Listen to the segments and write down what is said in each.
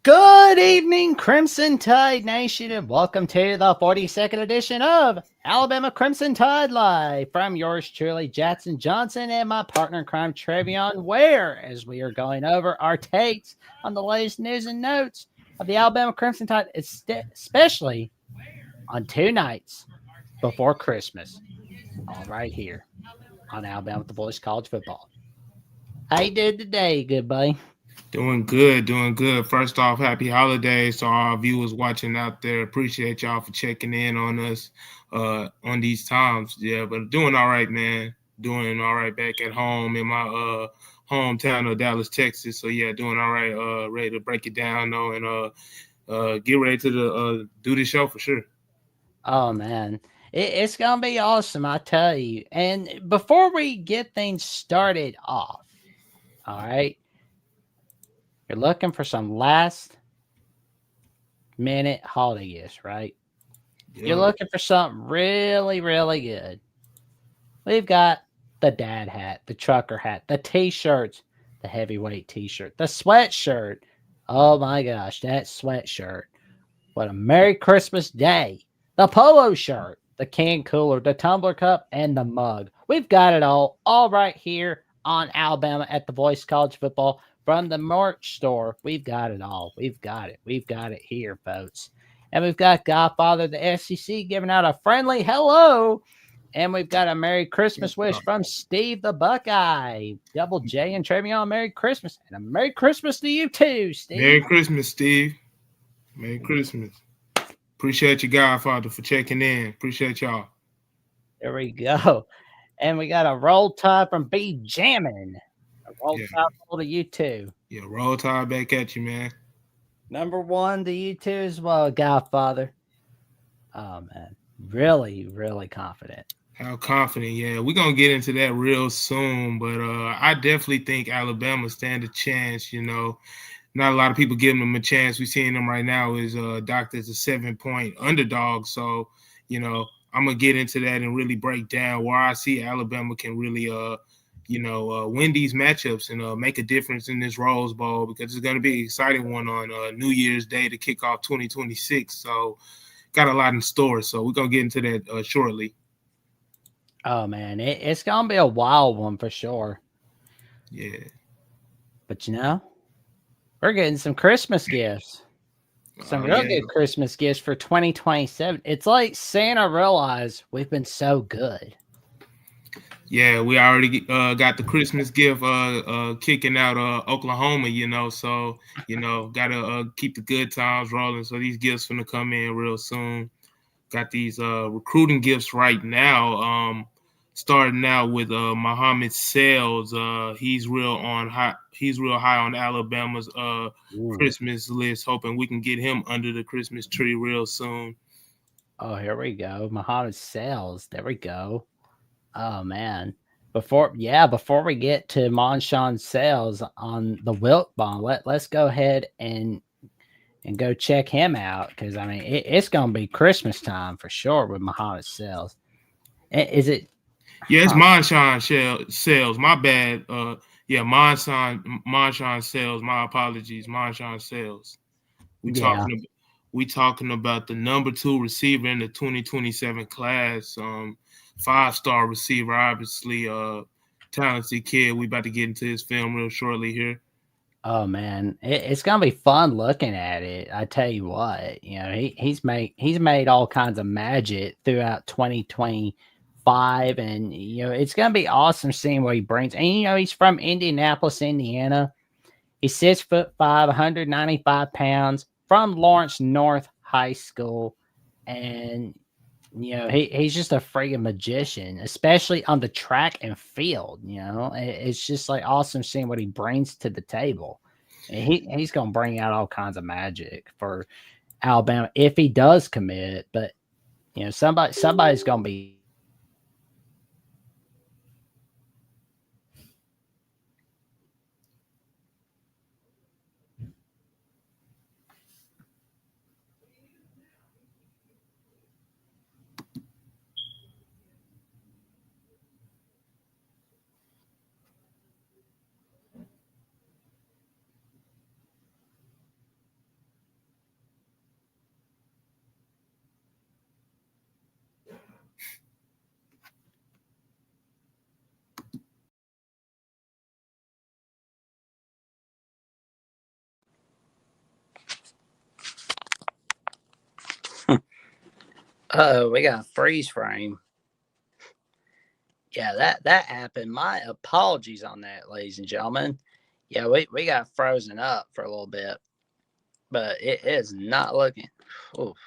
Good evening, Crimson Tide Nation, and welcome to the 42nd edition of Alabama Crimson Tide Live from yours truly, Jackson Johnson, and my partner in crime, Trevion Ware, as we are going over our takes on the latest news and notes of the Alabama Crimson Tide, especially on two nights before Christmas, all right here on Alabama with the Boys College Football. How you did today, good buddy? Doing good, doing good. First off, happy holidays to all our viewers watching out there. Appreciate y'all for checking in on us on these times. Yeah, but doing all right, man. Doing all right back at home in my hometown of Dallas, Texas. So yeah, doing all right. Ready to break it down though, and get ready to do the show for sure. Oh man, it's gonna be awesome, I tell you. And before we get things started off, all right, you're looking for some last minute holiday gifts, right? You're Yeah, looking for something really, really good. We've got the dad hat, the trucker hat, the t-shirts, the heavyweight t-shirt, the sweatshirt. Oh my gosh, that sweatshirt. What a Merry Christmas Day. The polo shirt, the can cooler, the tumbler cup, and the mug. We've got it all right here on Alabama at the Voice College Football from the merch store. We've got it all. We've got it. We've got it here, folks. And we've got Godfather, the SEC, giving out a friendly hello. And we've got a Merry Christmas wish from Steve the Buckeye. Double J and Trevion, Merry Christmas. And a Merry Christmas to you too, Merry Steve. Christmas, Steve. Merry Christmas. Appreciate you, Godfather, for checking in. Appreciate y'all. There we go. And we got a roll tide from B Jammin'. A roll Yeah, tide to you too. yeah. Roll Tide back at you, man. Number one to you too as well, Godfather. Oh man. Really, really confident. How confident? Yeah, we're gonna get into that real soon, but I definitely think Alabama stand a chance. Not a lot of people giving them a chance. We're seeing them right now is docked as a 7-point underdog. So, I'm gonna get into that and really break down where I see Alabama can really win these matchups and make a difference in this Rose Bowl, because it's gonna be an exciting one on New Year's Day to kick off 2026. So, got a lot in store. So we're gonna get into that shortly. Oh man, it's gonna be a wild one for sure. Yeah. But we're getting some Christmas gifts. Some Oh real yeah. good Christmas gifts for 2027. It's like Santa realized we've been so good. Yeah, we already got the Christmas gift kicking out Oklahoma, so gotta keep the good times rolling. So these gifts gonna come in real soon. Got these recruiting gifts right now. Starting out with Muhammad Sales. He's real high on Alabama's Ooh. Christmas list. Hoping we can get him under the Christmas tree real soon. Oh, here we go. Muhammad Sales. There we go. Oh man. Before we get to Monshawn Sales on the Wilt bomb, let's go ahead and go check him out, because I mean it's gonna be Christmas time for sure with Muhammad Sales. Is it? Yeah, it's Huh, Sales. My bad. Yeah, Monshawn Sales. My apologies, Monshawn Sales. We yeah. talking about we talking about the number 2 receiver in the 2027 class. 5-star receiver, obviously. Talented kid. We about to get into his film real shortly here. Oh man, it's gonna be fun looking at it. I tell you what, he's made all kinds of magic throughout 2025, and it's gonna be awesome seeing what he brings. And he's from Indianapolis, Indiana. He's 6'5", 195 pounds, from Lawrence North High School, and he's just a friggin' magician, especially on the track and field. It's just like awesome seeing what he brings to the table. And he's gonna bring out all kinds of magic for Alabama if he does commit. But somebody's gonna be We got a freeze frame. Yeah, that happened. My apologies on that, ladies and gentlemen. Yeah, we got frozen up for a little bit, but it is not looking. Oof.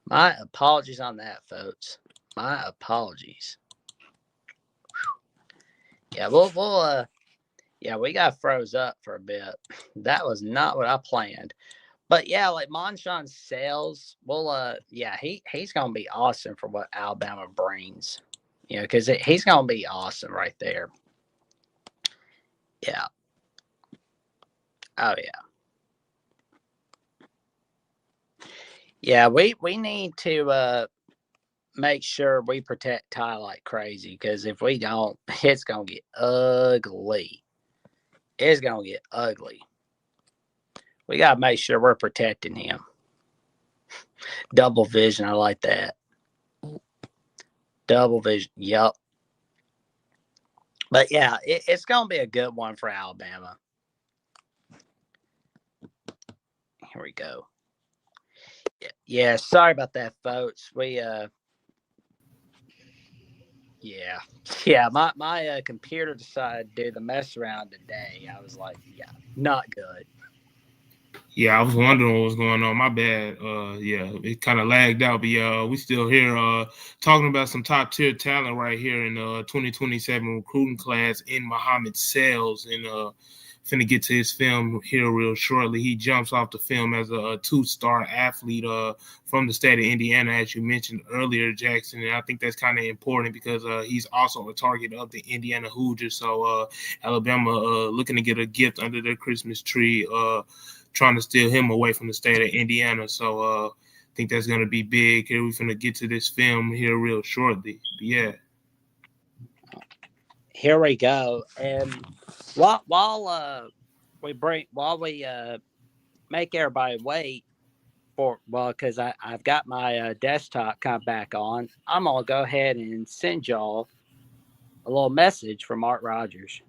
My apologies on that, folks. My apologies. Yeah, yeah, we got froze up for a bit. That was not what I planned. But yeah, like Marshawn Sales, yeah, he's gonna be awesome for what Alabama brings. You know, because he's gonna be awesome right there. Yeah. Oh yeah. Yeah, we need to make sure we protect Ty like crazy, because if we don't, it's gonna get ugly. It's gonna get ugly. We gotta make sure we're protecting him. Double vision, I like that. Double vision, yep. But yeah, it's gonna be a good one for Alabama. Here we go. Yeah, sorry about that, folks. Yeah, my computer decided to do the mess around today. I was like, yeah, not good. Yeah, I was wondering what was going on. My bad. Yeah, it kind of lagged out, but yeah, we still here talking about some top tier talent right here in 2027 recruiting class in Muhammad Sales, and finna get to his film here real shortly. He jumps off the film as a two-star athlete from the state of Indiana, as you mentioned earlier, Jackson. And I think that's kind of important because he's also a target of the Indiana Hoosiers. So Alabama looking to get a gift under their Christmas tree, trying to steal him away from the state of Indiana. So I think that's going to be big. Here we're going to get to this film here real shortly. But yeah. Here we go. And while we make everybody wait because I've got my desktop kind of back on, I'm gonna go ahead and send y'all a little message from Mark Rogers.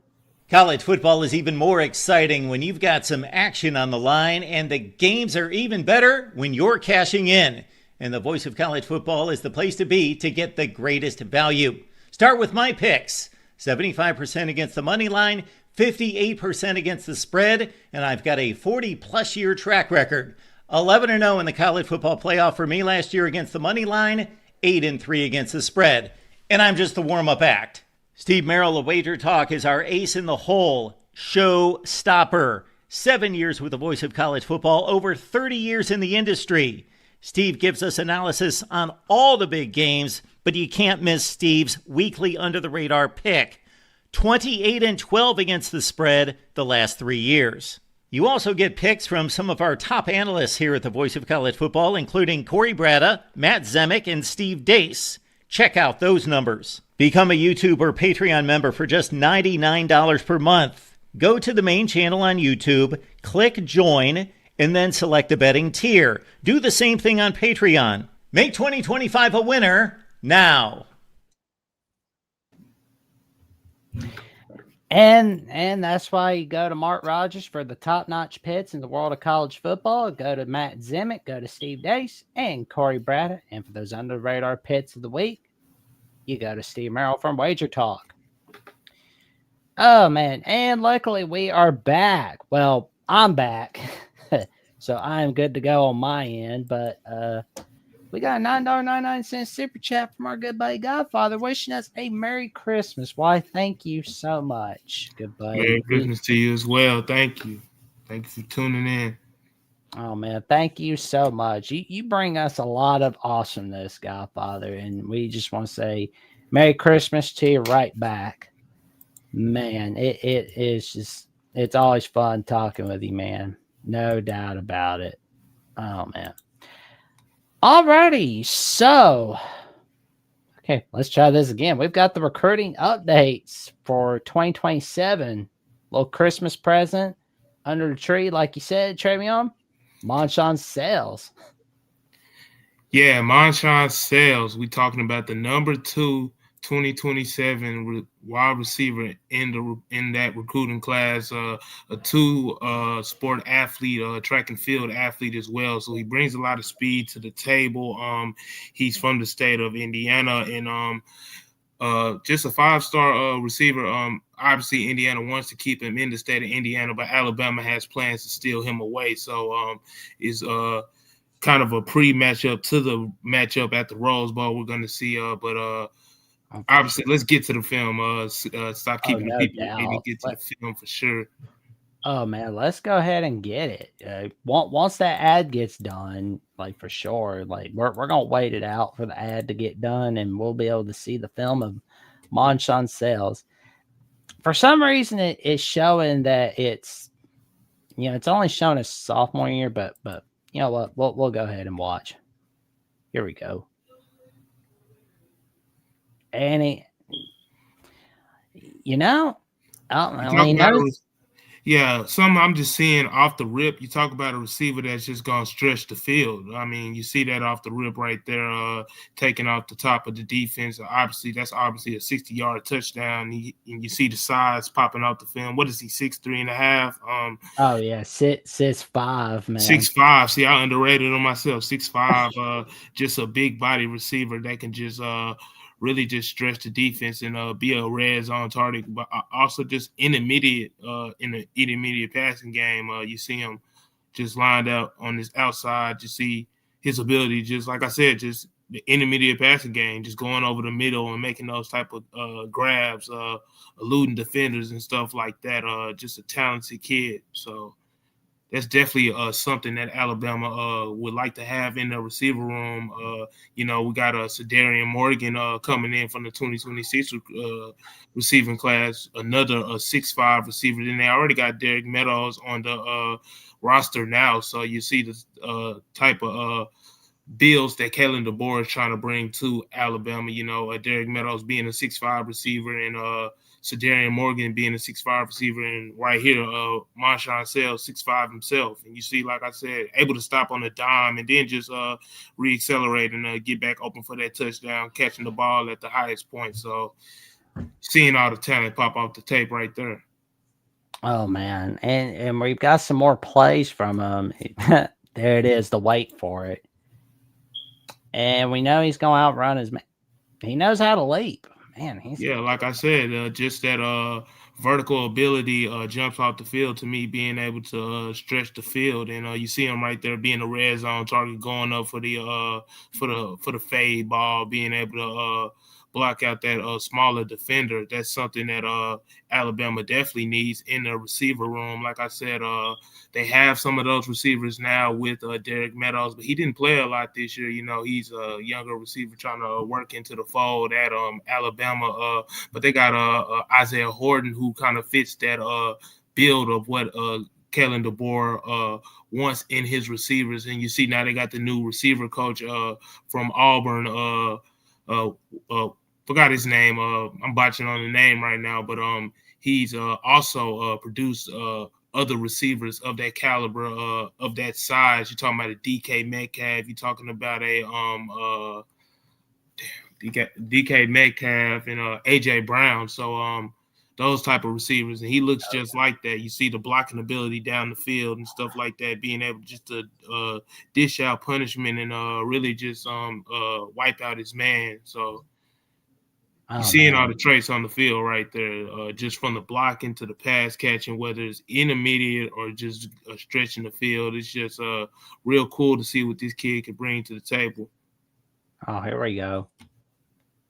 College football is even more exciting when you've got some action on the line, and the games are even better when you're cashing in. And the Voice of College Football is the place to be to get the greatest value. Start with my picks. 75% against the money line, 58% against the spread, and I've got a 40-plus year track record. 11-0 in the college football playoff for me last year against the money line, 8-3 against the spread. And I'm just the warm-up act. Steve Merrill of Wager Talk is our ace in the hole, show stopper. 7 years with the Voice of College Football, over 30 years in the industry. Steve gives us analysis on all the big games, but you can't miss Steve's weekly under-the-radar pick. 28-12 against the spread the last 3 years. You also get picks from some of our top analysts here at the Voice of College Football, including Corey Bratta, Matt Zemek, and Steve Dace. Check out those numbers. Become a YouTube or Patreon member for just $99 per month. Go to the main channel on YouTube, click join, and then select the betting tier. Do the same thing on Patreon. Make 2025 a winner now. And that's why you go to Mark Rogers for the top-notch pits in the world of college football. Go to Matt Zemek, go to Steve Dace, and Corey Bratta. And for those under-the-radar pits of the week, you go to Steve Merrill from Wager Talk. Oh, man. And luckily, we are back. Well, I'm back. So I'm good to go on my end. But we got a $9.99 super chat from our good buddy Godfather wishing us a Merry Christmas. Why, thank you so much, good buddy. Merry Christmas to you as well. Thank you. Thank you for tuning in. Oh, man, thank you so much. You bring us a lot of awesomeness, Godfather, and we just want to say Merry Christmas to you right back. Man, it is just, it's always fun talking with you, man. No doubt about it. Oh, man. Alrighty, so okay, let's try this again. We've got the recruiting updates for 2027. Little Christmas present under the tree, like you said, Travion. Marshawn Sales. Yeah, Marshawn Sales. We talking about the number 2 2027 wide receiver in that recruiting class, a two sport athlete, track and field athlete as well. So he brings a lot of speed to the table. He's from the state of Indiana, and just a 5-star receiver. Obviously, Indiana wants to keep him in the state of Indiana, but Alabama has plans to steal him away. So is kind of a pre-matchup to the matchup at the Rose Bowl we're going to see. But obviously, let's get to the film. Stop keeping the people waiting. Get to the film for sure. Oh man, let's go ahead and get it. Once that ad gets done, like for sure, like we're gonna wait it out for the ad to get done, and we'll be able to see the film of Marshawn Sales. For some reason, it's showing that it's it's only showing his sophomore year, but you know what? We'll go ahead and watch. Here we go. And yeah, some I'm just seeing off the rip. You talk about a receiver that's just going to stretch the field. I mean, you see that off the rip right there, taking off the top of the defense. That's obviously a 60-yard touchdown. And you see the size popping off the film. What is he, 6'3.5"? Oh yeah, 6'5", man. 6'5". See, I underrated him myself. 6'5", just a big body receiver that can just really just stretch the defense and be a red zone target, but also just intermediate in the intermediate passing game. You see him just lined up on this outside. You see his ability, just like I said, just the intermediate passing game, just going over the middle and making those type of grabs, eluding defenders and stuff like that. Just a talented kid. So that's definitely something that Alabama would like to have in the receiver room. We got Cedarian Morgan coming in from the 2026 receiving class, another 6'5" receiver. Then they already got Derek Meadows on the roster now. So you see the type of bills that Kellen DeBoer is trying to bring to Alabama. Derek Meadows being a 6'5" receiver and Cedarian Morgan being a 6'5" receiver, and right here, Marshawn Sales, 6'5" himself. And you see, like I said, able to stop on a dime and then just re-accelerate and get back open for that touchdown, catching the ball at the highest point. So seeing all the talent pop off the tape right there. Oh man, and we've got some more plays from him. There it is, the wait for it. And we know he's going to outrun his man. He knows how to leap. Man, like I said, just that vertical ability jumps off the field to me, being able to stretch the field, and you see him right there being a red zone target, going up for the fade ball, being able to block out that smaller defender. That's something that Alabama definitely needs in the receiver room. Like I said, they have some of those receivers now with Derek Meadows, but he didn't play a lot this year. He's a younger receiver trying to work into the fold at Alabama. But they got Isaiah Horton, who kind of fits that build of what Kellen DeBoer wants in his receivers. And you see now they got the new receiver coach from Auburn. Forgot his name. I'm botching on the name right now, but he's also produced other receivers of that caliber, of that size. You're talking about a DK Metcalf. You're talking about a DK Metcalf and AJ Brown. So those type of receivers, and he looks just like that. You see the blocking ability down the field and stuff like that, being able just to dish out punishment and really just wipe out his man. So you're seeing all the traits on the field right there, just from the blocking to the pass catching, whether it's intermediate or just stretching the field. It's just real cool to see what this kid can bring to the table. Oh, here we go.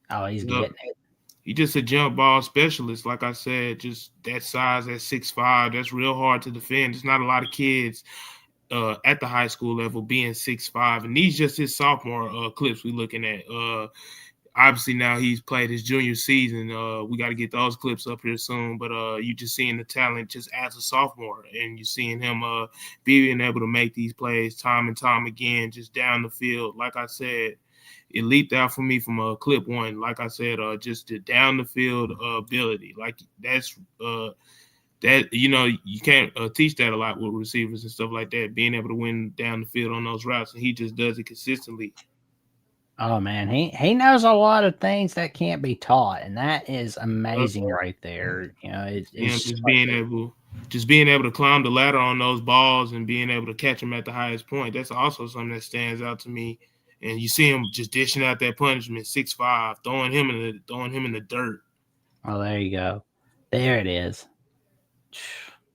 Oh, he's getting it. He's just a jump ball specialist. Like I said, just that size, that 6'5", that's real hard to defend. There's not a lot of kids at the high school level being 6'5", and these just his sophomore clips we're looking at. Obviously, now he's played his junior season. We got to get those clips up here soon. But you just seeing the talent just as a sophomore, and you seeing him being able to make these plays time and time again, just down the field. Like I said, it leaped out for me from clip one. Like I said, just the down the field ability. Like that's that you can't teach that a lot with receivers and stuff like that. Being able to win down the field on those routes, and he just does it consistently. Oh man, he knows a lot of things that can't be taught, and that is amazing right there. You know, Yeah, it's just being able to climb the ladder on those balls and being able to catch them at the highest point. That's also something that stands out to me. And you see him just dishing out that punishment, 6'5", throwing him in the dirt. oh, there you go. There it is.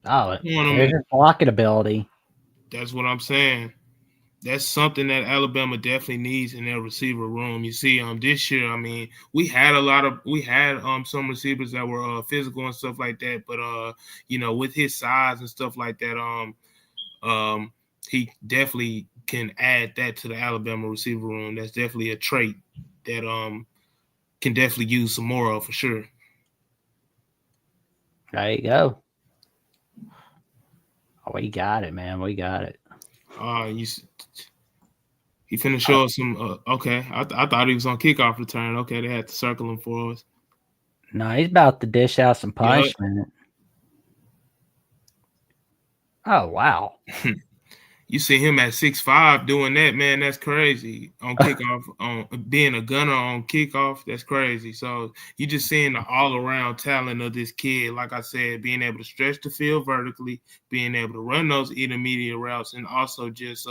Oh, Throwing him there's in, his blocking ability. that's what I'm saying. That's something that Alabama definitely needs in their receiver room. You see, this year, I mean, we had some receivers that were physical and stuff like that, but with his size and stuff like that, he definitely can add that to the Alabama receiver room. That's definitely a trait that can definitely use some more of for sure. There you go. Oh, we got it, man. We got it. He finna show us some. Okay, I thought he was on kickoff return. Okay, they had to circle him for us. No, he's about to dish out some punishment. Oh wow. You see him at 6'5" doing that, man. That's crazy on kickoff. On being a gunner on kickoff, that's crazy. So you just seeing the all around talent of this kid. Like I said, being able to stretch the field vertically, being able to run those intermediate routes, and also just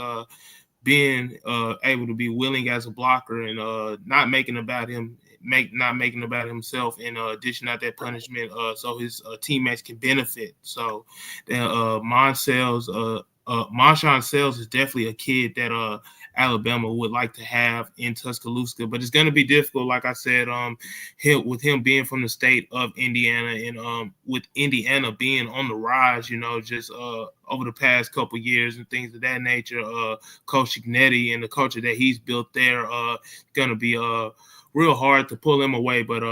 being able to be willing as a blocker and not making about himself and dishing out that punishment so his teammates can benefit. So Marshawn Sells is definitely a kid that Alabama would like to have in Tuscaloosa, but it's going to be difficult. Like I said, with him being from the state of Indiana and with Indiana being on the rise, just over the past couple years and things of that nature, Coach Ignetti and the culture that he's built there, going to be real hard to pull him away. But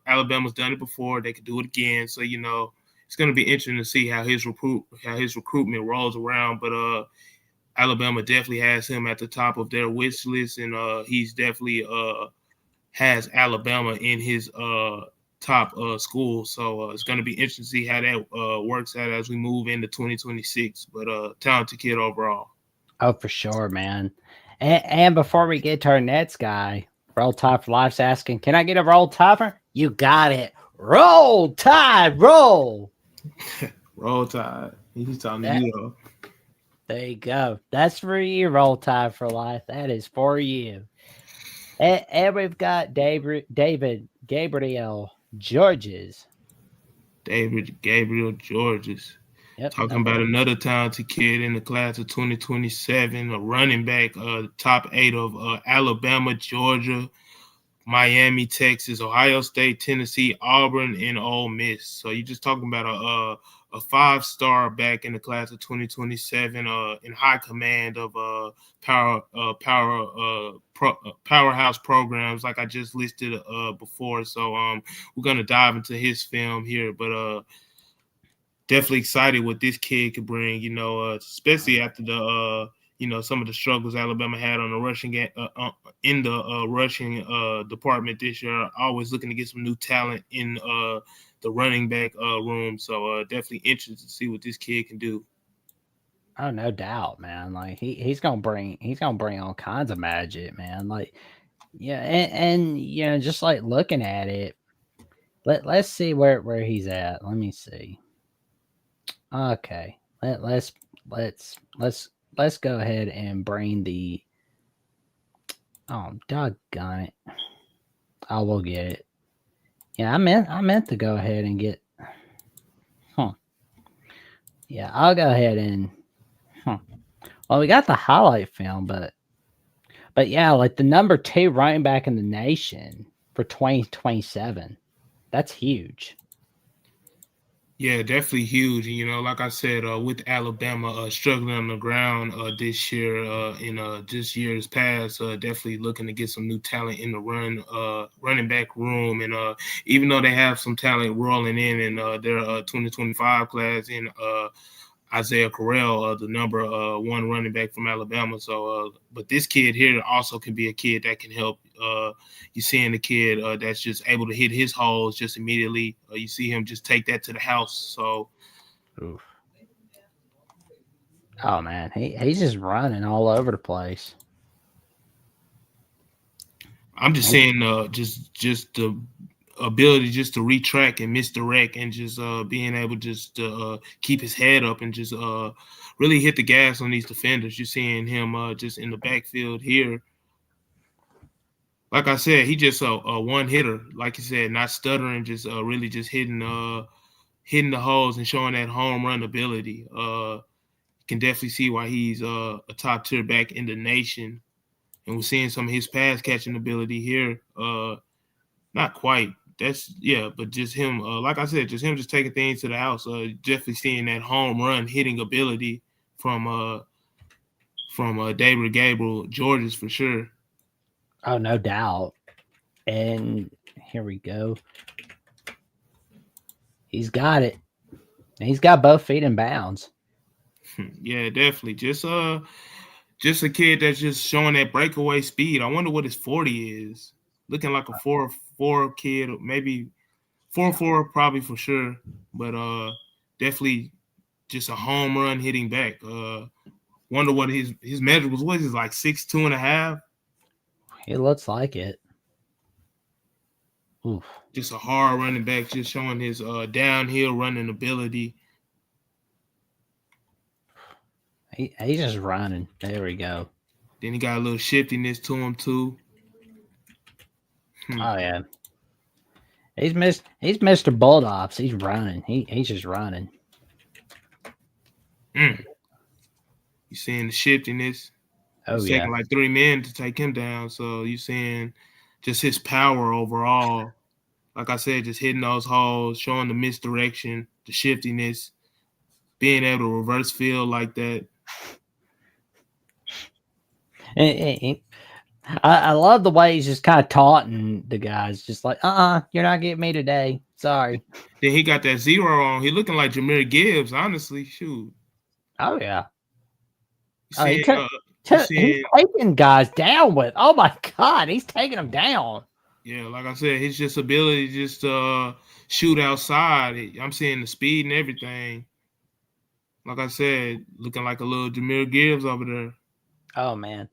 Alabama's done it before; they could do it again. So it's going to be interesting to see how his recruitment rolls around. But Alabama definitely has him at the top of their wish list, and he's definitely has Alabama in his top school. So it's going to be interesting to see how that works out as we move into 2026. But talented kid overall. Oh, for sure, man. And before we get to our Nets guy, Roll Tide for Life's asking, can I get a Roll Timer? You got it. Roll Tide, roll. Roll Tide. He's talking to you, though. There you go. That's for you, Roll Tide for Life. That is for you. And we've got David Gabriel Georges. David Gabriel Georges. Yep, Talking about another talented kid in the class of 2027, a running back, top 8 of Alabama, Georgia, Miami, Texas, Ohio State, Tennessee, Auburn, and Ole Miss. So you're just talking about a 5-star back in the class of 2027, in high command of powerhouse programs like I just listed before. So we're gonna dive into his film here, but definitely excited what this kid could bring. Especially after the some of the struggles Alabama had on the rushing in the rushing department this year. Always looking to get some new talent in the running back room. So definitely interested to see what this kid can do. Oh, no doubt, man. Like he's gonna bring all kinds of magic, man. Like, yeah, and just like looking at it, let's see where he's at. Let me see. Okay, let's go ahead and bring the. Oh, doggone it! I will get it. Yeah, I meant to go ahead and get. Yeah, I'll go ahead and. Well, we got the highlight film, but yeah, like the number 2 running back in the nation for 2027. That's huge. Yeah, definitely huge. Like I said, with Alabama struggling on the ground this year, in just years past, definitely looking to get some new talent in the running back room. And even though they have some talent rolling in their 2025 class in Isaiah Correll, the number 1 running back from Alabama. So, but this kid here also can be a kid that can help. You seeing the kid that's just able to hit his holes just immediately. You see him just take that to the house. So, oof. Oh man, he's just running all over the place. I'm just saying, just the ability just to retrack and misdirect and just being able just to keep his head up and just really hit the gas on these defenders. You're seeing him just in the backfield here. Like I said, he just a one hitter. Like you said, not stuttering, just really just hitting the holes and showing that home run ability. You can definitely see why he's a top tier back in the nation. And we're seeing some of his pass catching ability here. Not quite. But just him. Like I said, just him just taking things to the house. Definitely seeing that home run hitting ability from David Gabriel Georges for sure. Oh, no doubt. And here we go. He's got it. He's got both feet in bounds. Yeah, definitely. Just a kid that's just showing that breakaway speed. I wonder what his 40 is. Looking like a 4.4 kid, maybe 4.4 probably for sure. But definitely just a home run hitting back. Wonder what his measurables was. Is like 6'2.5". It looks like it. Oof. Just a hard running back, just showing his downhill running ability. He's just running. There we go. Then he got a little shiftiness to him too. Oh yeah. He's Mr. Bulldogs. He's running. He's just running. You seeing the shiftiness? Oh it's yeah. taking like 3 men to take him down. So you seeing just his power overall. Like I said, just hitting those holes, showing the misdirection, the shiftiness, being able to reverse field like that. I love the way he's just kind of taunting the guys, just like, you're not getting me today. Sorry. Then he got that 0 on. He looking like Jahmyr Gibbs, honestly. Shoot. Oh yeah. He's taking guys down with. Oh my God, he's taking them down. Yeah, like I said, his just ability to just shoot outside. I'm seeing the speed and everything. Like I said, looking like a little Jahmyr Gibbs over there. Oh man.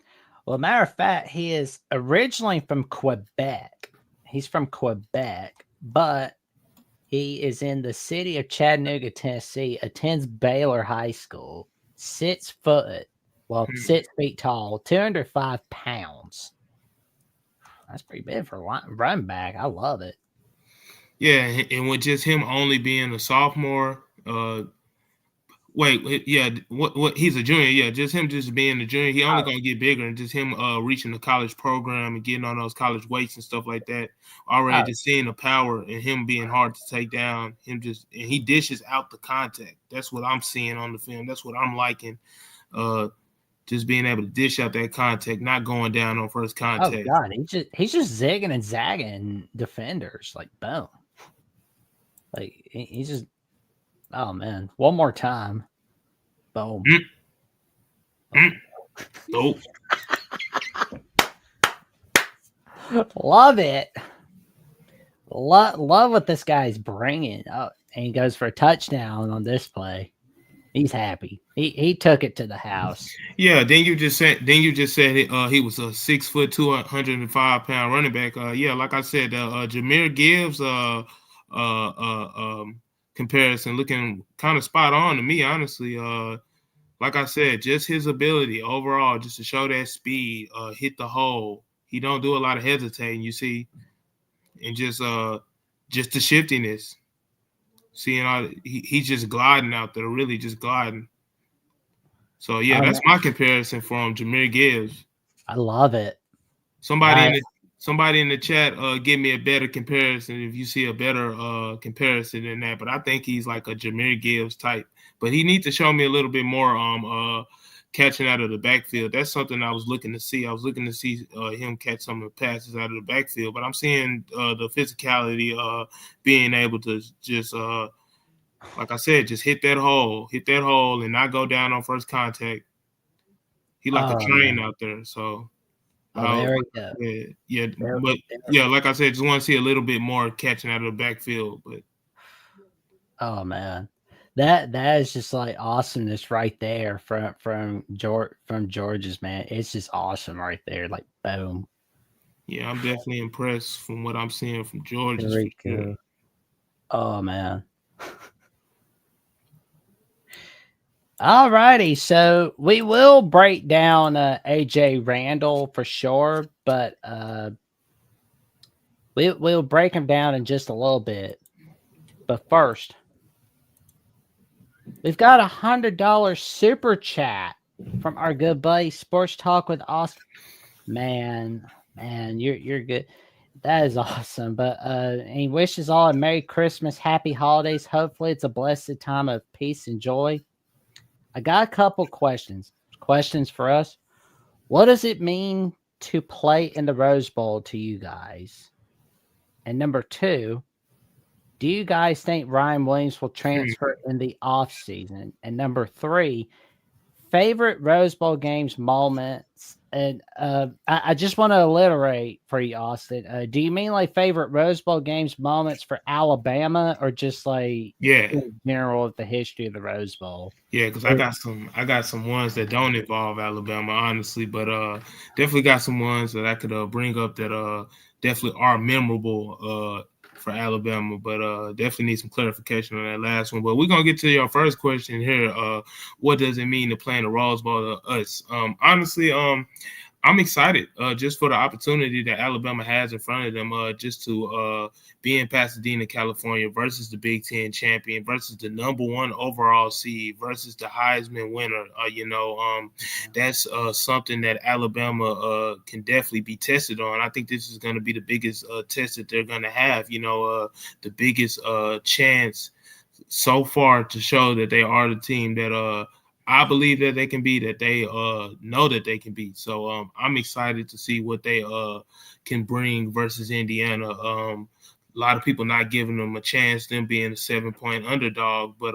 Well, matter of fact, he is originally from Quebec. He's from Quebec, but he is in the city of Chattanooga, Tennessee, attends Baylor High School, 6 feet tall, 205 pounds. That's pretty big for a running back. I love it. Yeah, and with just him only being a sophomore, what he's a junior. Yeah, just him just being a junior, he only gonna get bigger, and just him reaching the college program and getting on those college weights and stuff like that. Already just seeing the power and him being hard to take down. And he dishes out the contact. That's what I'm seeing on the film. That's what I'm liking. Just being able to dish out that contact, not going down on first contact. Oh God, he's just zigging and zagging defenders like boom. Like he's just, oh man, one more time, boom. Nope. Love it. Love what this guy's bringing. Oh, and he goes for a touchdown on this play. He's happy. He took it to the house. Yeah. Then you just said he was a 6 foot 205 pound running back. Yeah, like I said, Jahmyr Gibbs comparison looking kind of spot on to me, honestly. Like I said, just his ability overall, just to show that speed, hit the hole. He don't do a lot of hesitating, you see, and just the shiftiness. Seeing he's just gliding out there, really just gliding. So yeah, that's my comparison from Jahmyr Gibbs. I love it. Somebody in the chat, give me a better comparison if you see a better comparison than that. But I think he's like a Jahmyr Gibbs type. But he needs to show me a little bit more catching out of the backfield. That's something I was looking to see. I was looking to see him catch some of the passes out of the backfield. But I'm seeing the physicality, being able to just, like I said, just hit that hole and not go down on first contact. He like a train out there. So. There we go. Yeah, like I said, just want to see a little bit more catching out of the backfield. But oh man, that is just like awesomeness right there from George's, man. It's just awesome right there, like boom. Yeah, I'm definitely impressed from what I'm seeing from Georgia. Here we go. Oh man. All righty, so we will break down AJ Randall for sure, but we'll break him down in just a little bit. But first, we've got $100 super chat from our good buddy Sports Talk with Austin. Man, you're good. That is awesome. But he wishes all a Merry Christmas, Happy Holidays. Hopefully, it's a blessed time of peace and joy. I got a couple questions. Questions for us. What does it mean to play in the Rose Bowl to you guys? And number two, do you guys think Ryan Williams will transfer in the offseason? And number three, favorite Rose Bowl games moments. And I just want to alliterate for you, Austin. Do you mean like favorite Rose Bowl games moments for Alabama, or just like in general of the history of the Rose Bowl? Yeah, because I got some ones that don't involve Alabama, honestly, but definitely got some ones that I could bring up that definitely are memorable for Alabama, but definitely need some clarification on that last one. But we're gonna get to your first question here. What does it mean to play in the Rose Bowl to us? Honestly, I'm excited just for the opportunity that Alabama has in front of them just to be in Pasadena, California versus the Big Ten champion, versus the #1 overall seed, versus the Heisman winner. That's something that Alabama can definitely be tested on. I think this is going to be the biggest test that they're going to have, the biggest chance so far to show that they are the team that I believe that they can be, that they know that they can be. So I'm excited to see what they can bring versus Indiana. A lot of people not giving them a chance, them being a 7-point underdog, but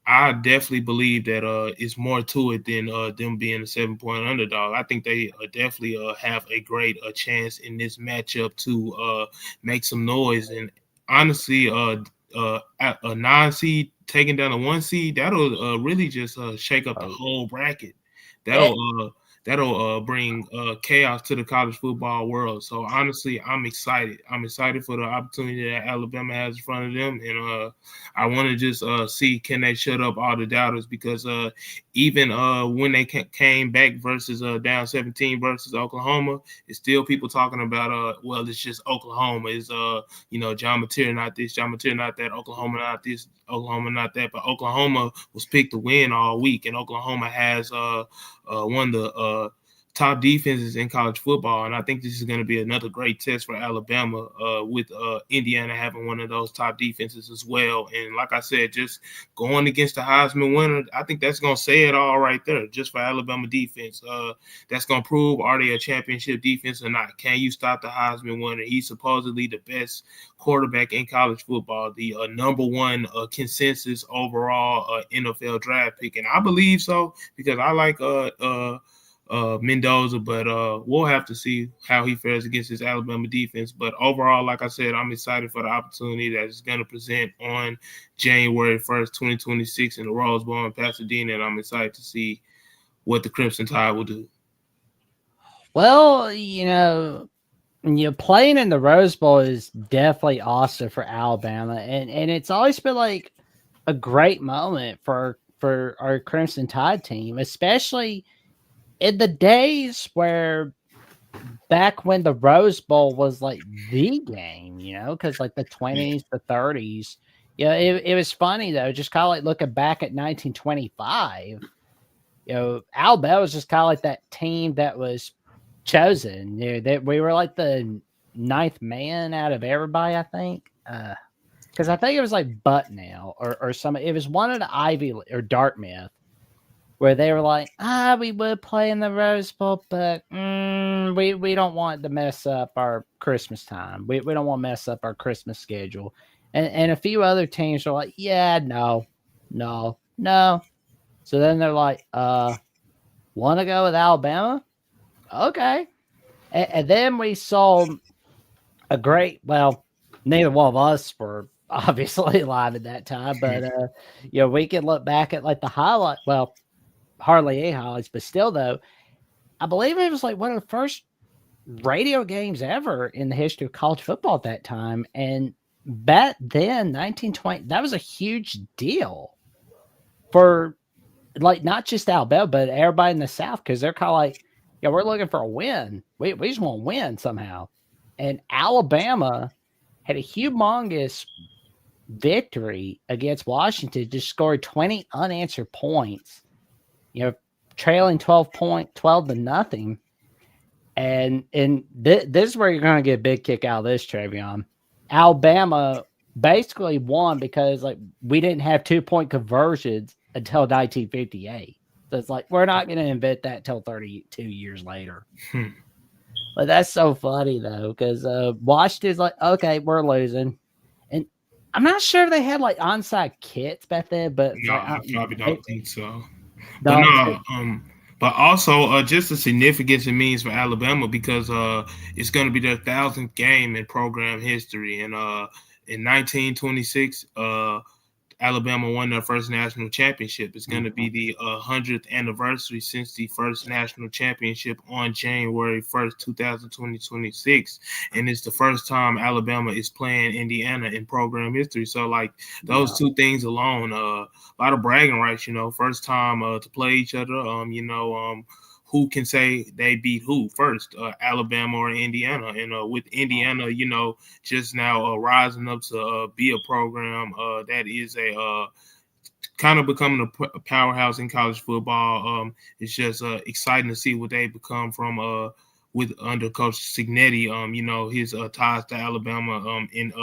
I definitely believe that it's more to it than them being a 7-point underdog. I think they definitely have a great chance in this matchup to make some noise. And honestly, a 9 seed taking down a 1 seed, that'll really just shake up the whole bracket. That'll bring chaos to the college football world. So honestly, I'm excited. I'm excited for the opportunity that Alabama has in front of them, and I want to just see, can they shut up all the doubters, because even when they came back versus down 17 versus Oklahoma, it's still people talking about well, it's just Oklahoma. Is John Mateer not this, John Mateer not that, Oklahoma not this, Oklahoma not that. But Oklahoma was picked to win all week, and Oklahoma has one of the top defenses in college football, and I think this is going to be another great test for Alabama with Indiana having one of those top defenses as well. And like I said, just going against the Heisman winner, I think that's going to say it all right there, just for Alabama defense. That's going to prove, are they a championship defense or not? Can you stop the Heisman winner? He's supposedly the best quarterback in college football, the #1 consensus overall NFL draft pick, and I believe so, because I like Mendoza, but we'll have to see how he fares against his Alabama defense. But overall, like I said, I'm excited for the opportunity that it's going to present on January 1st, 2026 in the Rose Bowl in Pasadena, and I'm excited to see what the Crimson Tide will do. Well, playing in the Rose Bowl is definitely awesome for Alabama, and it's always been like a great moment for our Crimson Tide team, especially in the days where back when the Rose Bowl was like the game, because like the 20s, the 30s. Yeah, it was funny though, just kind of like looking back at 1925. Alabama was just kind of like that team that was chosen. That we were like the 9th man out of everybody, I think. Because I think it was like Buttnell or something. It was one of the Ivy or Dartmouth, where they were like, we would play in the Rose Bowl, but we don't want to mess up our Christmas time. We don't want to mess up our Christmas schedule. And a few other teams are like, yeah, no. So then they're like, want to go with Alabama? Okay. And then we saw a great, well, neither one of us were obviously live at that time, but we could look back at like the highlight. Well, hardly any highlights, but still though, I believe it was like one of the first radio games ever in the history of college football at that time. And back then, 1920, that was a huge deal for like not just Alabama, but everybody in the South, because they're kind of like, yeah, we're looking for a win. We just want to win somehow. And Alabama had a humongous victory against Washington, just scored 20 unanswered points, trailing 12 to nothing. And this is where you're going to get a big kick out of this, Travion. Alabama basically won because like we didn't have 2-point conversions until 1958. So it's like we're not going to invent that till 32 years later. But that's so funny though, because Washington's like, okay, we're losing, and I'm not sure if they had like onside kits back then, but No, like, I probably don't think so. No, But no, but also just the significance it means for Alabama because it's going to be their 1,000th game in program history, and in 1926, Alabama won their first national championship. It's going to be the 100th anniversary since the first national championship on January 1st, 2026. And it's the first time Alabama is playing Indiana in program history. So, like, those two things alone, a lot of bragging rights, first time to play each other, who can say they beat who first, Alabama or Indiana? And with Indiana, just now rising up to be a program that is a kind of becoming a powerhouse in college football. It's just exciting to see what they become from with under Coach Cignetti. His ties to Alabama, and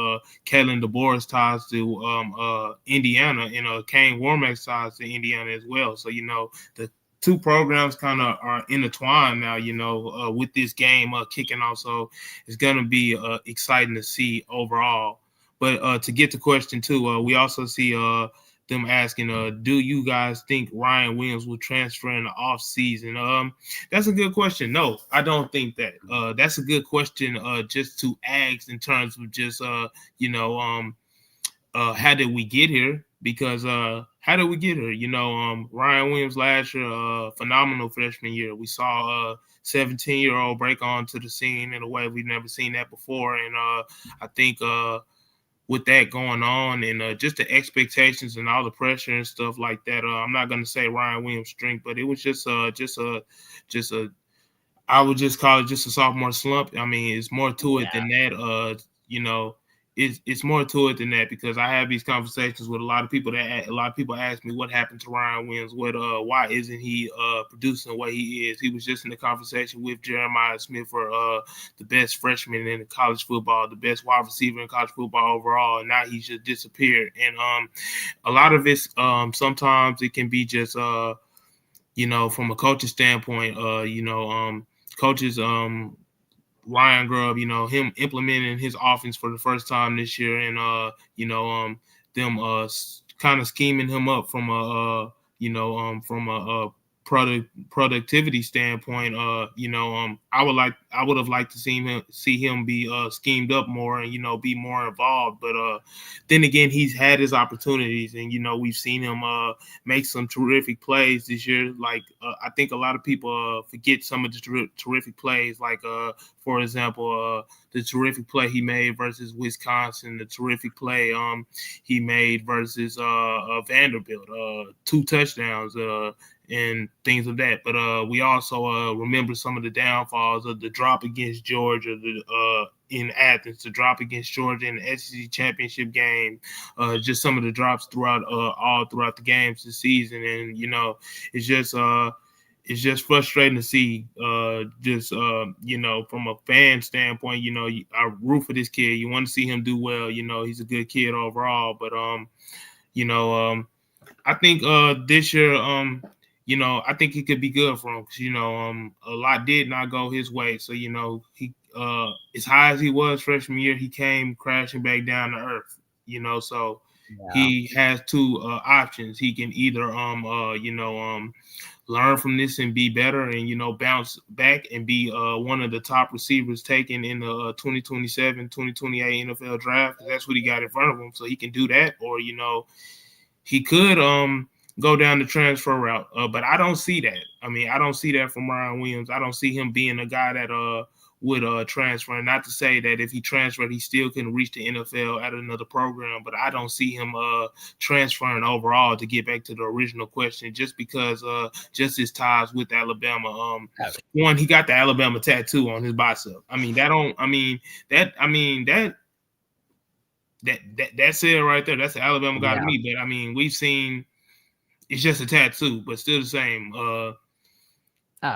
Kellen DeBoer's ties to Indiana, and Kane Warmack's ties to Indiana as well. So the two programs kind of are intertwined now, with this game kicking off. So it's going to be exciting to see overall. But to get to question two, we also see them asking, do you guys think Ryan Williams will transfer in the offseason? That's a good question. No, I don't think that. That's a good question just to ask in terms of just, how did we get here? Because how did we get here? Ryan Williams last year, phenomenal freshman year. We saw a 17-year-old break onto the scene in a way we've never seen that before. And I think with that going on and just the expectations and all the pressure and stuff like that, I'm not going to say Ryan Williams' strength, but it was just I would just call it just a sophomore slump. I mean, it's more to it than that. It's more to it than that because I have these conversations with a lot of people ask me what happened to Ryan Williams, why isn't he producing the way he is? He was just in the conversation with Jeremiah Smith for the best freshman in college football, the best wide receiver in college football overall, and now he's just disappeared. And a lot of it, sometimes it can be just from a coach's standpoint, coaches Ryan Grubb, him implementing his offense for the first time this year, and them kind of scheming him up from a productivity standpoint. I would have liked to see him be schemed up more and be more involved. But then again, he's had his opportunities, and we've seen him make some terrific plays this year. Like I think a lot of people forget some of the terrific plays, like for example, the terrific play he made versus Wisconsin, the terrific play he made versus Vanderbilt, 2 touchdowns. And things of that. But we also remember some of the downfalls of the drop against Georgia in Athens, the drop against Georgia in the SEC championship game, just some of the drops all throughout the games this season. And, it's just frustrating to see from a fan standpoint, I root for this kid. You want to see him do well. He's a good kid overall. But, I think this year, I think it could be good for him because, a lot did not go his way. So, he as high as he was freshman year, he came crashing back down to earth, so he has 2 options. He can either, learn from this and be better and, bounce back and be one of the top receivers taken in the 2027, 2028 NFL draft. That's what he got in front of him. So he can do that, or, he could go down the transfer route, but I don't see that. I mean, I don't see that from Ryan Williams. I don't see him being a guy that transferring. Not to say that if he transferred, he still couldn't reach the NFL at another program, but I don't see him transferring overall. To get back to the original question, just because just his ties with Alabama. One, he got the Alabama tattoo on his bicep. I mean, that's it right there. That's the Alabama guy to me. But I mean, we've seen it's just a tattoo, but still the same.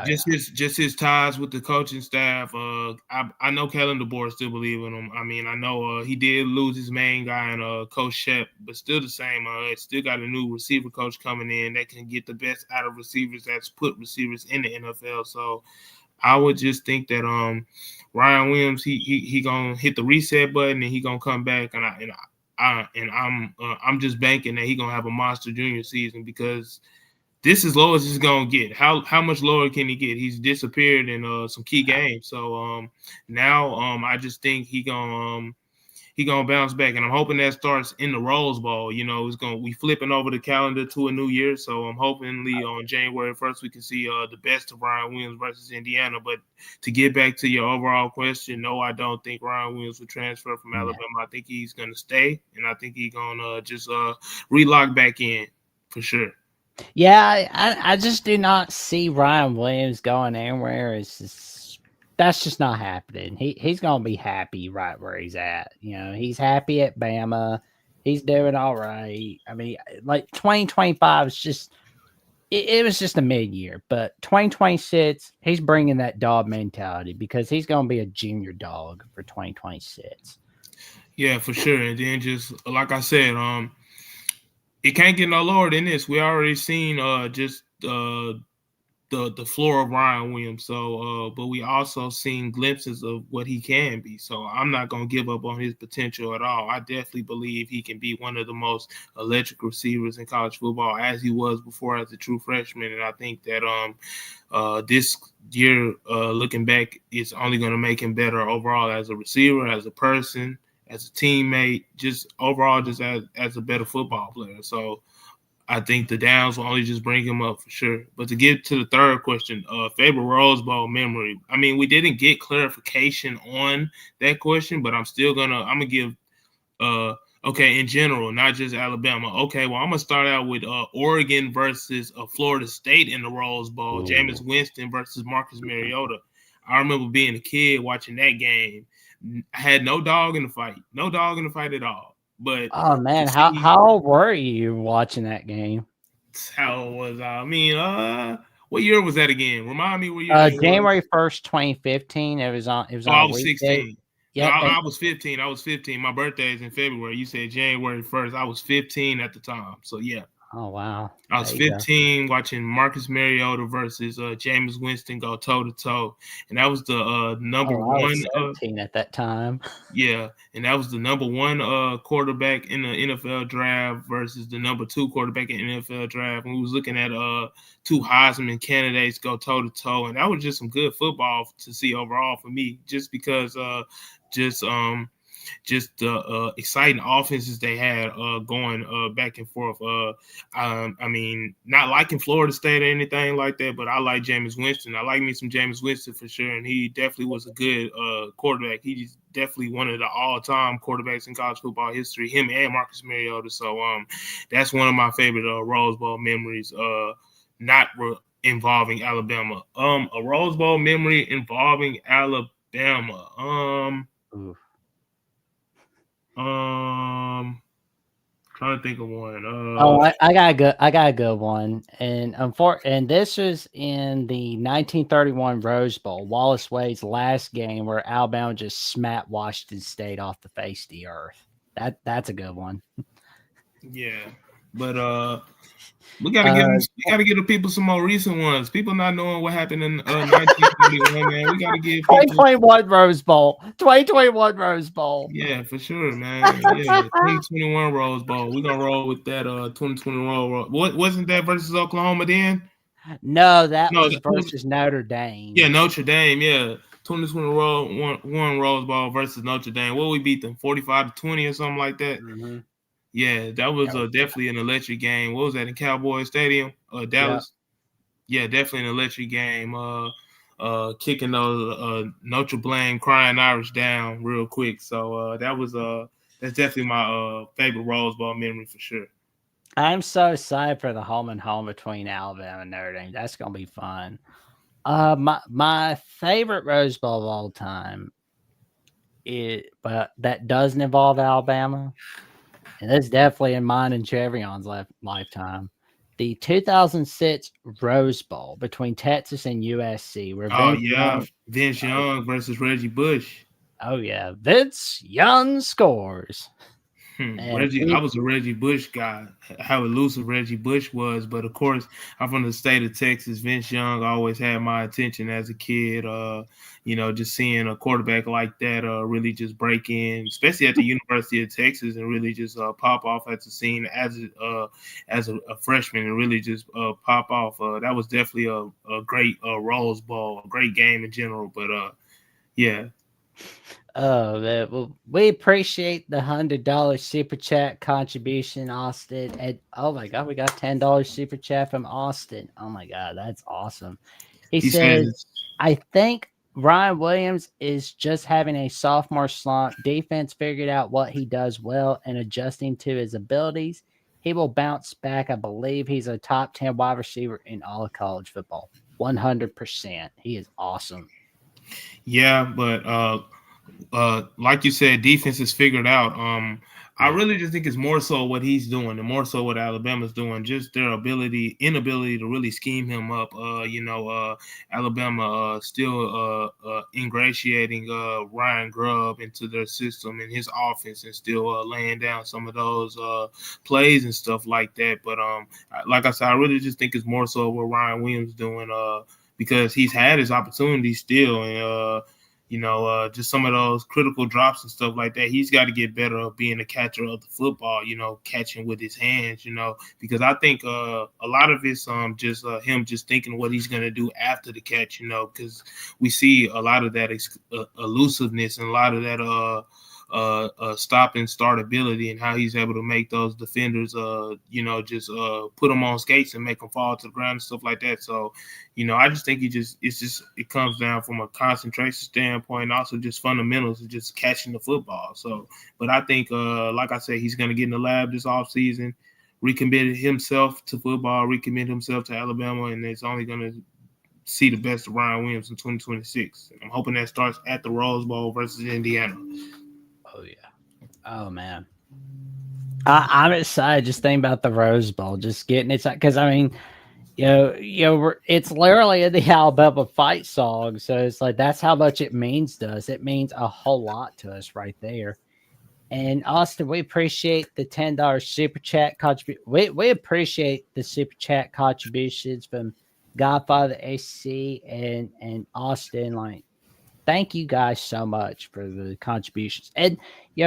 Just his ties with the coaching staff. I know Kellen DeBoer still believe in him. I mean, I know he did lose his main guy and Coach Shep, but still the same. Still got a new receiver coach coming in that can get the best out of receivers. That's put receivers in the NFL. So I would just think that Ryan Williams he gonna hit the reset button and he gonna come back I'm just banking that he gonna have a monster junior season, because this is low as it's gonna get. How much lower can he get? He's disappeared in some key games. So now I just think he gonna bounce back, and I'm hoping that starts in the Rose Bowl. You know, we flipping over the calendar to a new year, so I'm hopefully on January 1st we can see the best of Ryan Williams versus Indiana. But to get back to your overall question, no, I don't think Ryan Williams will transfer from Alabama. I think he's gonna stay, and I think he's gonna just relock back in for sure. Yeah, I just do not see Ryan Williams going anywhere. That's just not happening. He's gonna be happy right where he's at. You know, he's happy at Bama. He's doing all right. I mean, like 2025 is just it was just a mid-year, but 2026 he's bringing that dog mentality, because he's gonna be a junior dog for 2026. Yeah, for sure. And then just like I said, it can't get no lower than this. We already seen just the floor of Ryan Williams. So, but we also seen glimpses of what he can be. So I'm not gonna give up on his potential at all. I definitely believe he can be one of the most electric receivers in college football, as he was before as a true freshman. And I think that this year, looking back, it's only gonna make him better overall as a receiver, as a person, as a teammate, just overall, just as a better football player. So I think the downs will only just bring him up for sure. But to get to the third question, favorite Rose Bowl memory. I mean, we didn't get clarification on that question, but I'm gonna give in general, not just Alabama. Okay, well, I'm gonna start out with Oregon versus Florida State in the Rose Bowl. Jameis Winston versus Marcus Mariota. I remember being a kid watching that game. I had no dog in the fight at all. But oh man, how old were you watching that game? How old was I? I mean, what year was that again? Remind me what year. January 1st, 2015. It was on. I was 16. Yeah, no, I was 15. I was 15. My birthday is in February. You said January 1st. I was 15 at the time. So yeah. Oh wow. I was 15 watching Marcus Mariota versus Jameis Winston go toe to toe, and that was the number one. I was 17 at that time. Yeah, and that was the number one quarterback in the NFL draft versus the number two quarterback in the NFL draft. And we was looking at two Heisman candidates go toe to toe, and that was just some good football to see overall for me, just because just the exciting offenses they had going back and forth. I mean, not liking Florida State or anything like that, but I like Jameis Winston. I like me some Jameis Winston for sure, and he definitely was a good quarterback. He's definitely one of the all-time quarterbacks in college football history, him and Marcus Mariota. So that's one of my favorite Rose Bowl memories, involving Alabama. A Rose Bowl memory involving Alabama. Trying to think of one. I got a good one, and this was in the 1931 Rose Bowl, Wallace Wade's last game, where Alabama just smacked Washington State off the face of the earth. That's a good one. Yeah, but we gotta give the people some more recent ones. People not knowing what happened in 1931, man. We gotta give 2021 Rose Bowl. 2021 Rose Bowl. Yeah, for sure, man. Yeah, 2021 Rose Bowl. We're gonna roll with that 2021 Rose. What wasn't that versus Oklahoma then? No, that was versus Notre Dame. Yeah, Notre Dame, yeah. 2021 Rose Bowl versus Notre Dame. What we beat them? 45-20 or something like that. Mm-hmm. Yeah, that was definitely an electric game. What was that, in Cowboy Stadium, Dallas? Yeah, definitely an electric game. kicking those Notre Dame crying Irish down real quick. So that's definitely my favorite Rose Bowl memory for sure. I'm so excited for the home and home between Alabama and Notre Dame. That's gonna be fun. My favorite Rose Bowl of all time but that doesn't involve Alabama, and that's definitely in mine and Trevion's lifetime. The 2006 Rose Bowl between Texas and USC. Where Vince Young versus Reggie Bush. Oh yeah, Vince Young scores. I was a Reggie Bush guy. How elusive Reggie Bush was, but of course, I'm from the state of Texas. Vince Young always had my attention as a kid. Just seeing a quarterback like that really just break in, especially at the University of Texas, and really just pop off at the scene as a freshman, and really just pop off. That was definitely a great Rose Bowl, a great game in general. But yeah. Oh man, well, we appreciate the $100 super chat contribution, Austin. And oh my god, we got $10 super chat from Austin. Oh my god, that's awesome. He says, I think Ryan Williams is just having a sophomore slump. Defense figured out what he does well and adjusting to his abilities. He will bounce back. I believe he's a top 10 wide receiver in all of college football. 100%. He is awesome. Yeah, but like you said, defense is figured out. I really just think it's more so what he's doing and more so what Alabama's doing, just their inability to really scheme him up. Alabama still ingratiating Ryan Grubb into their system and his offense, and still laying down some of those plays and stuff like that. But like I said, I really just think it's more so what Ryan Williams doing because he's had his opportunities still, and just some of those critical drops and stuff like that. He's got to get better at being a catcher of the football, catching with his hands, because I think a lot of it's just him just thinking what he's going to do after the catch, because we see a lot of that elusiveness and a lot of that stop and start ability, and how he's able to make those defenders, just put them on skates and make them fall to the ground and stuff like that. So, I just think it comes down from a concentration standpoint, and also just fundamentals of just catching the football. So, but I think, like I said, he's going to get in the lab this offseason, recommit himself to football, recommit himself to Alabama, and it's only going to see the best of Ryan Williams in 2026. I'm hoping that starts at the Rose Bowl versus Indiana. Oh yeah. Oh man. I'm excited just thinking about the Rose Bowl, just getting it, because I mean, it's literally in the Alabama fight song, so it's like that's how much it means to us. It means a whole lot to us right there. And Austin, we appreciate the $10 super chat contribution. We appreciate the super chat contributions from Godfather AC and Austin. Like, thank you guys so much for the contributions. And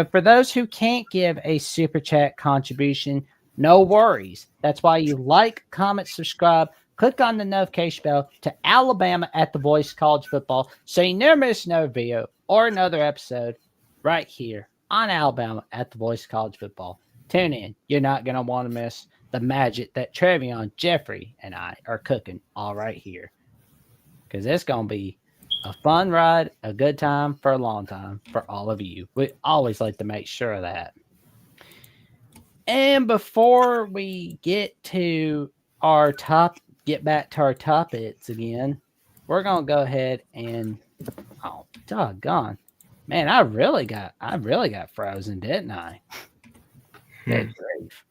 for those who can't give a super chat contribution, no worries. That's why you like, comment, subscribe, click on the notification bell to Alabama at the Voice of College Football, so you never miss another video or another episode right here on Alabama at the Voice of College Football. Tune in. You're not going to want to miss the magic that Trevion, Jeffrey, and I are cooking all right here, because it's going to be a fun ride, a good time for a long time for all of you. We always like to make sure of that. And before we get back to our topics again, we're going to go ahead and, oh, doggone. Man, I really got frozen, didn't I? Good grief.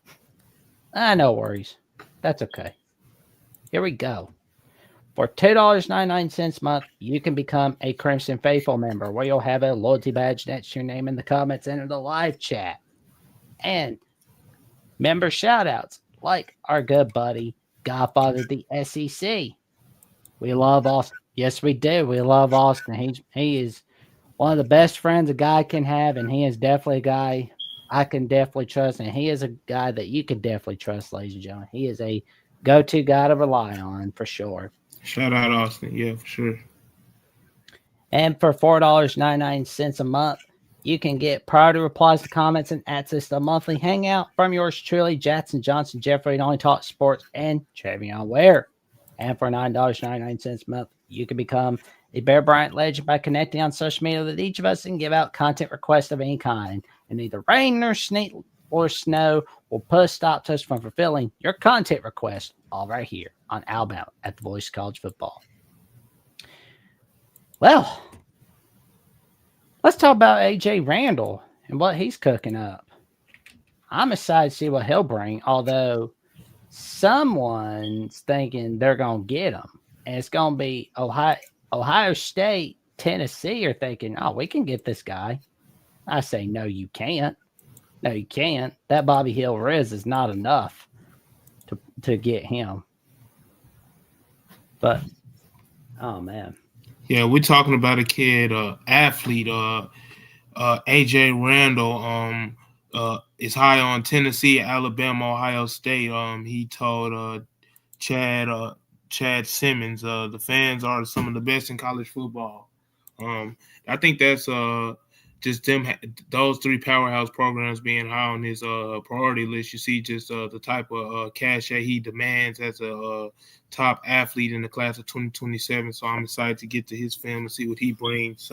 No worries. That's okay. Here we go. For $2.99 a month, you can become a Crimson Faithful member, where you'll have a loyalty badge next to your name in the comments and in the live chat. And member shout-outs, like our good buddy, Godfather the SEC. We love Austin. Yes, we do. We love Austin. He is one of the best friends a guy can have, and he is definitely a guy I can definitely trust, and he is a guy that you can definitely trust, ladies and gentlemen. He is a go-to guy to rely on, for sure. Shout out Austin. Yeah, for sure. And for $4.99 a month, you can get priority replies to comments and access to a monthly hangout from yours truly, Jackson Johnson Jeffrey, and Only Talk Sports and Trevion Ware. And for $9.99 a month, you can become a Bear Bryant legend by connecting on social media with each of us and give out content requests of any kind. And either rain or snow will put a stop to us from fulfilling your content request all right here on Alabama at the Voice of College Football. Well, let's talk about AJ Randall and what he's cooking up. I'm excited to see what he'll bring, although someone's thinking they're going to get him. And it's going to be Ohio State, Tennessee are thinking, oh, we can get this guy. I say, no, you can't. No, you can't. That Bobby Hill Riz is not enough to get him. But, oh, man. Yeah, we're talking about a kid, athlete, AJ Randall. Is high on Tennessee, Alabama, Ohio State. He told Chad Simmons, the fans are some of the best in college football. I think that's just those three powerhouse programs being high on his priority list. You see just the type of cachet he demands as a top athlete in the class of 2027. So I'm excited to get to his film and see what he brings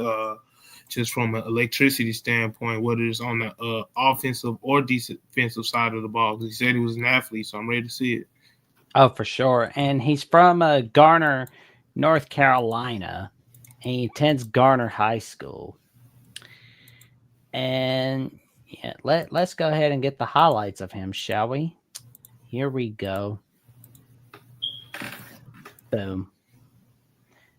just from an electricity standpoint, whether it's on the offensive or defensive side of the ball. He said he was an athlete, so I'm ready to see it. Oh, for sure. And he's from Garner, North Carolina. And he attends Garner High School. And yeah, let's go ahead and get the highlights of him, shall we? Here we go. Boom.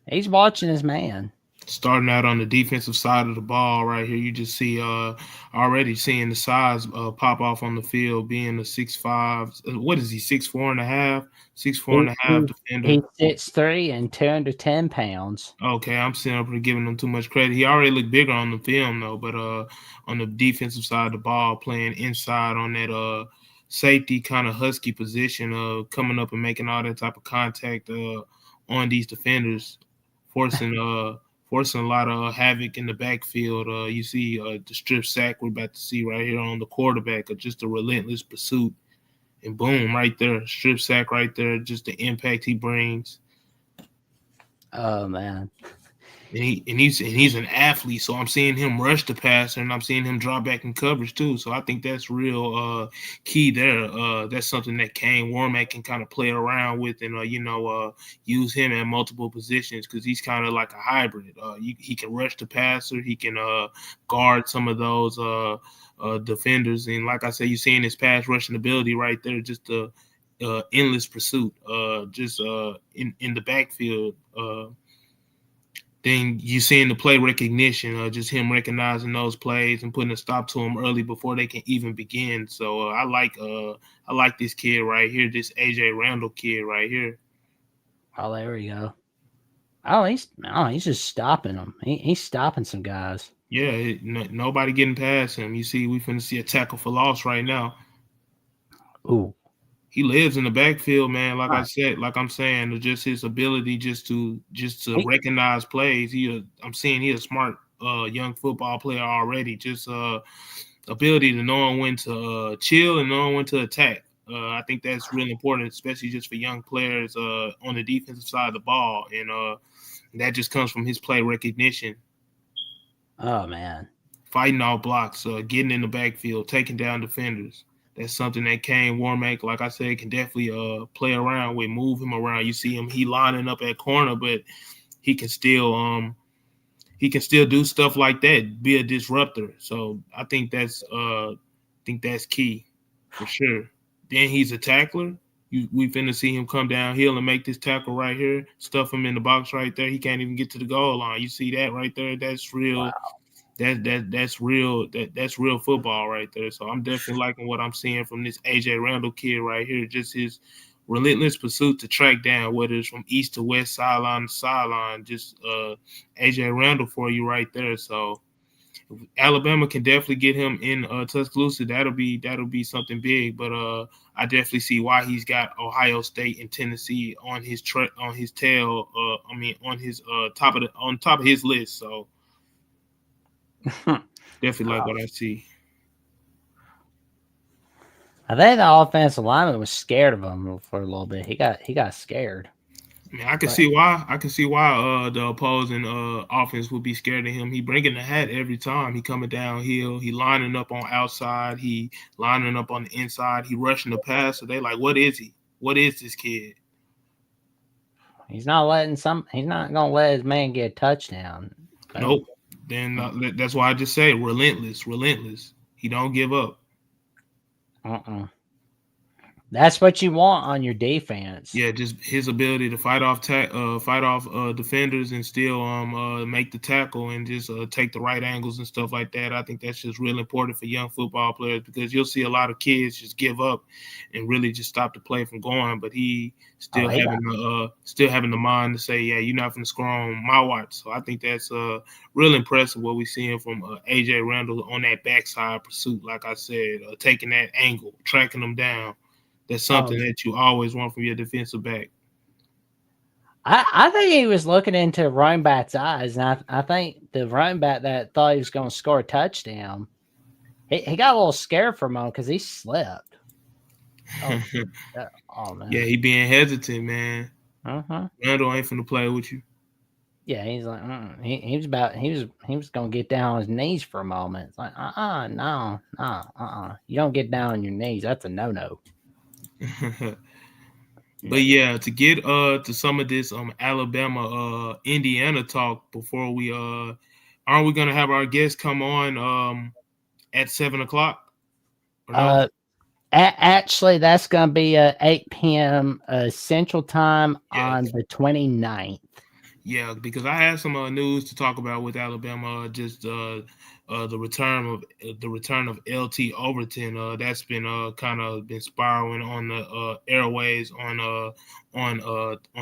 He's watching his man. Starting out on the defensive side of the ball right here, you just see already seeing the size pop off on the field, being a 6'5". What is he, 6'4" and a half? 6'4" and a half defender. He's 6'3" and 210 pounds. Okay, I'm sitting up here giving him too much credit. He already looked bigger on the film, though, but on the defensive side of the ball, playing inside on that safety kind of husky position, coming up and making all that type of contact on these defenders, forcing a lot of havoc in the backfield. You see the strip sack we're about to see right here on the quarterback, just a relentless pursuit. And boom, right there, strip sack right there, just the impact he brings. Oh, man. And he's an athlete, so I'm seeing him rush the passer, and I'm seeing him drop back in coverage too. So I think that's real key there. That's something that Kane Warmack can kind of play around with, and use him at multiple positions because he's kind of like a hybrid. He can rush the passer, he can guard some of those defenders, and like I said, you're seeing his pass rushing ability right there, just the endless pursuit, in the backfield. Then you seeing the play recognition, just him recognizing those plays and putting a stop to them early before they can even begin. So I like this kid right here, this AJ Randall kid right here. Oh, there we go. He's just stopping them. He's stopping some guys. Yeah, nobody getting past him. You see, we finna see a tackle for loss right now. Ooh. He lives in the backfield, man. Like I'm saying, just his ability just to recognize plays. I'm seeing he's a smart young football player already. Just ability to knowing when to chill and knowing when to attack. I think that's really important, especially just for young players on the defensive side of the ball, and that just comes from his play recognition. Oh, man. Fighting all blocks, getting in the backfield, taking down defenders. That's something that Kane Warmack, like I said, can definitely play around with, move him around. You see him, he lining up at corner, but he can still do stuff like that, be a disruptor. So I think that's key for sure. Then he's a tackler. We finna see him come downhill and make this tackle right here, stuff him in the box right there. He can't even get to the goal line. You see that right there? That's real. Wow. That's real. That's real football right there. So I'm definitely liking what I'm seeing from this AJ Randall kid right here. Just his relentless pursuit to track down, whether it's from east to west, sideline to sideline. Just AJ Randall for you right there. So if Alabama can definitely get him in Tuscaloosa, that'll be something big. But I definitely see why he's got Ohio State and Tennessee on his tail. On top of his list. So. Definitely like what I see. I think the offensive lineman was scared of him for a little bit. He got scared. Man, I can see why. I can see why the opposing offense would be scared of him. He bringing the hat every time. He coming downhill. He lining up on outside. He lining up on the inside. He rushing the pass. So they like, what is he? What is this kid? He's not gonna let his man get a touchdown. Nope. Then that's why I just say relentless. He don't give up. That's what you want on your defense. Yeah, just his ability to fight off defenders and still make the tackle and just take the right angles and stuff like that. I think that's just real important for young football players because you'll see a lot of kids just give up and really just stop the play from going. But he still having the mind to say, yeah, you're not going to score on my watch. So I think that's real impressive what we're seeing from AJ Randall on that backside pursuit. Like I said, taking that angle, tracking them down. That's something that you always want from your defensive back. I think he was looking into running back's eyes, and I think the running back that thought he was going to score a touchdown, he got a little scared from him because he slipped. Oh man! Yeah, he being hesitant, man. Randall ain't finna play with you. Yeah, he's like, he was gonna get down on his knees for a moment. It's like, no, you don't get down on your knees. That's a no. But yeah, to get to some of this Alabama Indiana talk before we aren't we gonna have our guests come on at 7:00? No? Actually, that's gonna be 8 p.m. Central Time on the 29th. Yeah, because I had some news to talk about with Alabama. Just the return of LT Overton. That's been kind of been spiraling on the airways on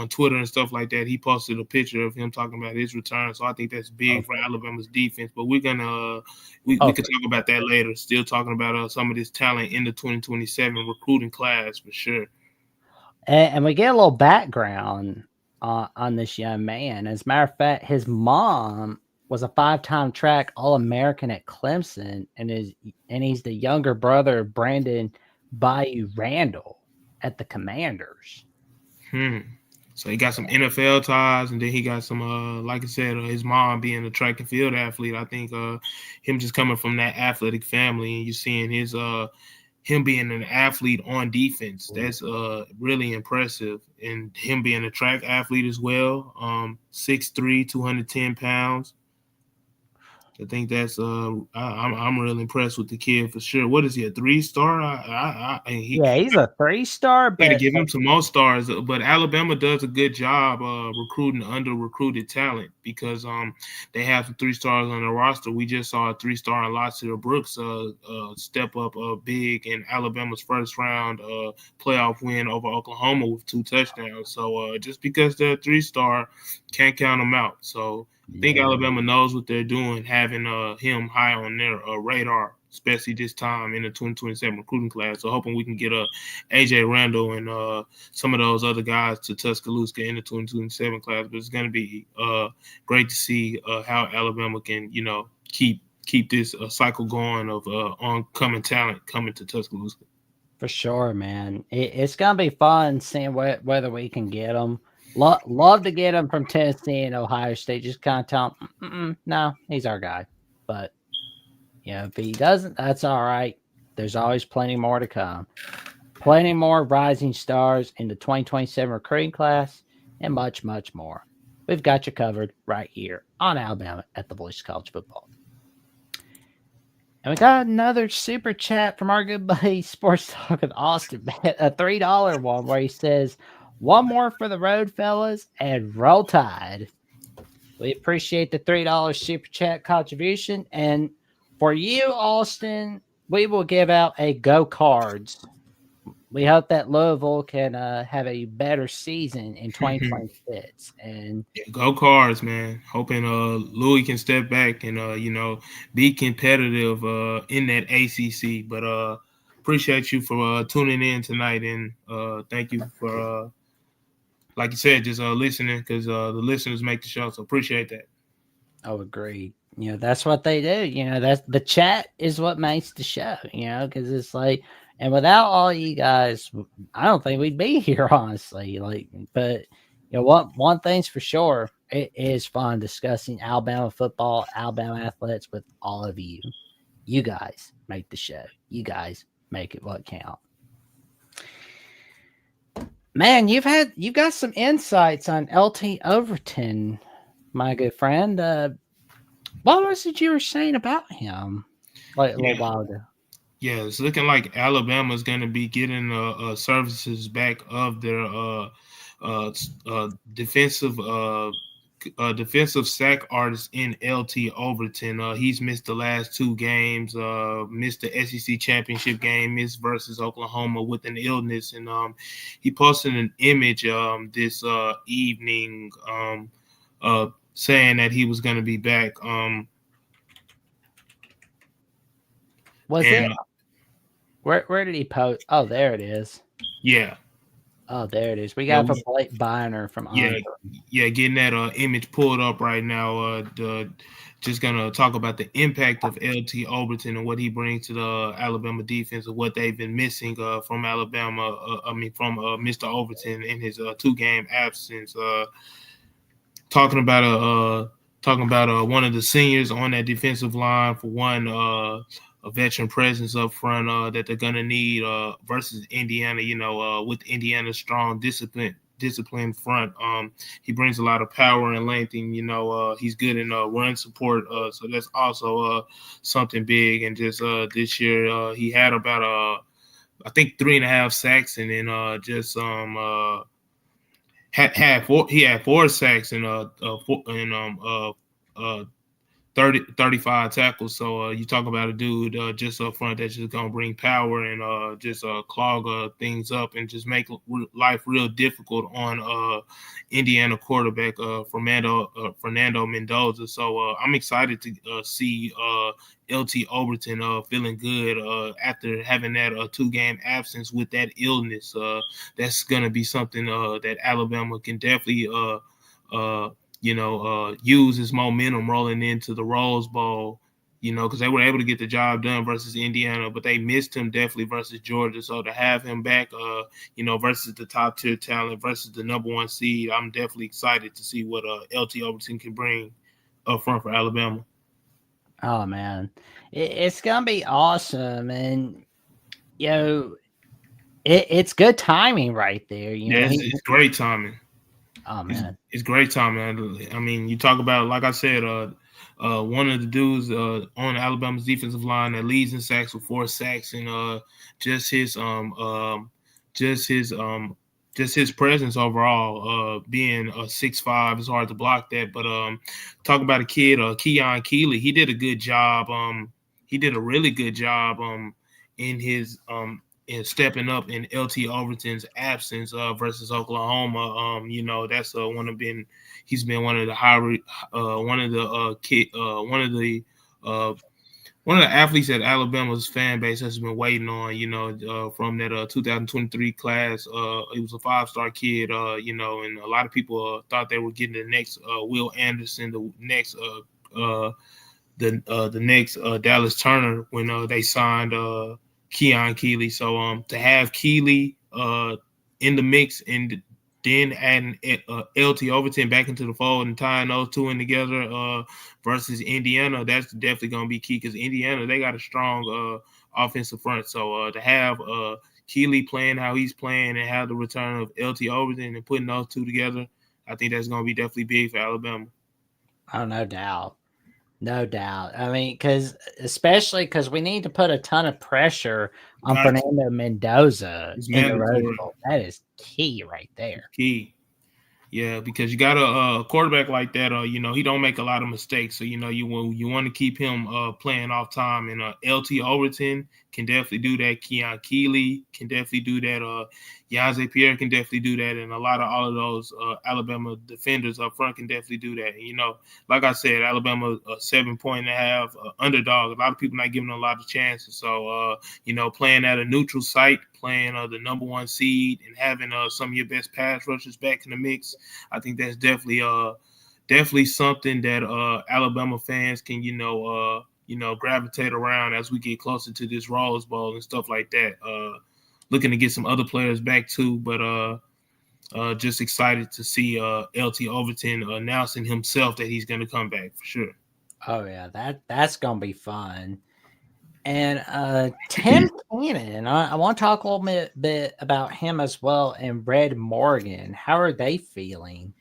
Twitter and stuff like that. He posted a picture of him talking about his return, so I think that's big for Alabama's defense. But we're gonna we can talk about that later. Still talking about some of this talent in the 2027 recruiting class for sure. And we get a little background on this young man. As a matter of fact, his mom was a 5-time track All-American at Clemson, and he's the younger brother of Brandon Bayou Randall at the Commanders. So he got some NFL ties, and then he got some, like I said, his mom being a track and field athlete. I think him just coming from that athletic family, and you seeing his him being an athlete on defense, that's really impressive. And him being a track athlete as well, 6'3", 210 pounds. I think that's I'm really impressed with the kid for sure. What is he, a 3-star? He's a 3-star. Got to give him some more stars. But Alabama does a good job recruiting under-recruited talent because they have some 3-stars on their roster. We just saw a 3-star in Lassiter Brooks step up big in Alabama's first-round playoff win over Oklahoma with 2 touchdowns. So just because they're a 3-star, can't count them out. So I think Alabama knows what they're doing, having him high on their radar, especially this time in the 2027 recruiting class. So hoping we can get AJ Randall and some of those other guys to Tuscaloosa in the 2027 class. But it's going to be great to see how Alabama can, keep this cycle going of oncoming talent coming to Tuscaloosa. For sure, man. It's going to be fun seeing whether we can get them. Love to get him from Tennessee and Ohio State. Just kind of tell him, no, he's our guy. But, if he doesn't, that's all right. There's always plenty more to come. Plenty more rising stars in the 2027 recruiting class and much, much more. We've got you covered right here on Alabama at the Voice of College Football. And we got another super chat from our good buddy Sports Talk with Austin, a $3 one where he says, one more for the road, fellas, and roll tide. We appreciate the $3 super chat contribution. And for you, Austin, we will give out a Go Cards. We hope that Louisville can have a better season in 2026. And Go Cards, man. Hoping Louis can step back and be competitive in that ACC. But appreciate you for tuning in tonight, and thank you for like you said, just listening because the listeners make the show. So appreciate that. Oh, agreed. That's what they do. That's the chat is what makes the show, because it's like, and without all you guys, I don't think we'd be here, honestly. But one thing's for sure. It is fun discussing Alabama football, Alabama athletics with all of you. You guys make the show. You guys make it what count. Man, you've got some insights on LT Overton, my good friend. What was it you were saying about him like a little while ago? Yeah, it's looking like Alabama's going to be getting services back of their defensive defensive sack artist in LT Overton. He's missed the last 2 games, missed the SEC championship game, missed versus Oklahoma with an illness, and he posted an image this evening saying that he was going to be back. Was and, it? Where did he post? Oh, there it is. Yeah. Oh, there it is. We got from Blake Biner from yeah, getting that image pulled up right now. Just gonna talk about the impact of LT Overton and what he brings to the Alabama defense and what they've been missing from Alabama. From Mr. Overton in his 2-game absence. Talking about one of the seniors on that defensive line for one. A veteran presence up front that they're gonna need versus Indiana. With Indiana's strong discipline front, he brings a lot of power and length, and he's good in run support. So that's also something big. And just this year, he had about I think 3.5 sacks, and then he had 4 sacks and 35 tackles. So you talk about a dude just up front that's just gonna bring power and just clog things up and just make life real difficult on Indiana quarterback Fernando Mendoza. So I'm excited to see LT Overton feeling good after having that 2-game absence with that illness. That's gonna be something that Alabama can definitely use his momentum rolling into the Rose Bowl, because they were able to get the job done versus Indiana, but they missed him definitely versus Georgia. So to have him back, versus the top tier talent, versus the number 1 seed, I'm definitely excited to see what LT Overton can bring up front for Alabama. Oh man, it's gonna be awesome, and it's good timing right there. It's great timing. Oh man, it's great timing. I mean, you talk about, like I said, one of the dudes on Alabama's defensive line that leads in sacks with 4 sacks, and just his presence overall, being 6'5", it's hard to block that. But talk about a kid, Keon Keeley. He did a good job. He did a really good job in his in stepping up in LT Overton's absence versus Oklahoma. That's he's been one of the one of the athletes that Alabama's fan base has been waiting on, from that 2023 class. He was a 5-star kid, and a lot of people thought they were getting the next Will Anderson, the next Dallas Turner when they signed Keon Keeley. So to have Keeley in the mix and then adding LT Overton back into the fold and tying those two in together versus Indiana, that's definitely going to be key, because Indiana, they got a strong offensive front. So to have Keeley playing how he's playing and have the return of LT Overton and putting those two together, I think that's going to be definitely big for Alabama. Oh, no doubt. No doubt. I mean, especially because we need to put a ton of pressure on Fernando Mendoza in the Rose Bowl. That is key right there. Key. Yeah, because you got a quarterback like that, he don't make a lot of mistakes. So, you want to keep him playing off time. And LT Overton can definitely do that. Keon Keeley can definitely do that. Yaze Pierre can definitely do that. And all of those Alabama defenders up front can definitely do that. And, like I said, Alabama, 7.5 underdog. A lot of people not giving them a lot of chances. So, playing at a neutral site, playing the number 1 seed, and having some of your best pass rushers back in the mix, I think that's definitely something that Alabama fans can gravitate around as we get closer to this Rose Bowl and stuff like that. Looking to get some other players back too, but just excited to see LT Overton announcing himself that he's going to come back for sure. Oh yeah, that's gonna be fun. And Tim Keenan, I want to talk a little bit about him as well. And Red Morgan, how are they feeling?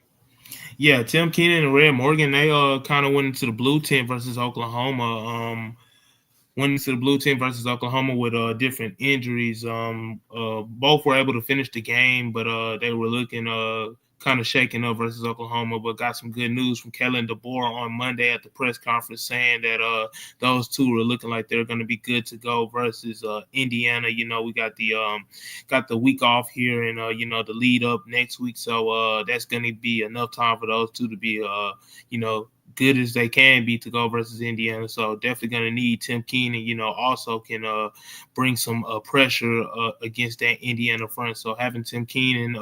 Yeah, Tim Keenan and Red Morgan, they kind of went into the blue tent versus Oklahoma. Went into the blue team versus Oklahoma with different injuries. Both were able to finish the game, but they were looking kind of shaken up versus Oklahoma. But got some good news from Kellen DeBoer on Monday at the press conference saying that those two are looking like they're going to be good to go versus Indiana. You know, we got the week off here and you know, the lead up next week, so that's going to be enough time for those two to be you know, good as they can be to go versus Indiana. So definitely going to need Tim Keenan, you know, also can bring some pressure against that Indiana front. So having Tim Keenan,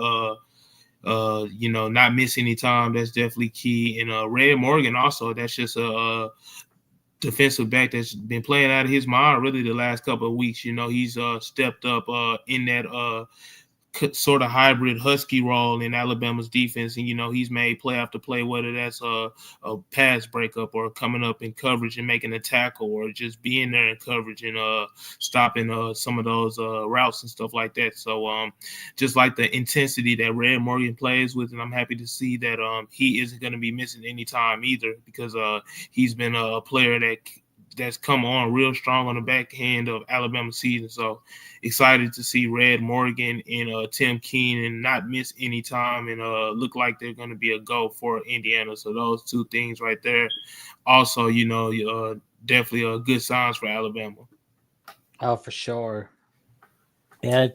you know, not miss any time, that's definitely key. And Red Morgan also, that's just a defensive back that's been playing out of his mind really the last couple of weeks. You know, he's stepped up in that sort of hybrid Husky role in Alabama's defense, and you know, he's made play after play, whether that's a pass breakup or coming up in coverage and making a tackle, or just being there in coverage and stopping some of those routes and stuff like that. So just like the intensity that Red Morgan plays with, and I'm happy to see that he isn't going to be missing any time either, because he's been a player that's come on real strong on the back end of Alabama's season. So excited to see Red Morgan and Tim Keenan not miss any time and look like they're going to be a go for Indiana. So those two things right there. Also, you know, definitely good signs for Alabama. Oh, for sure. Yeah,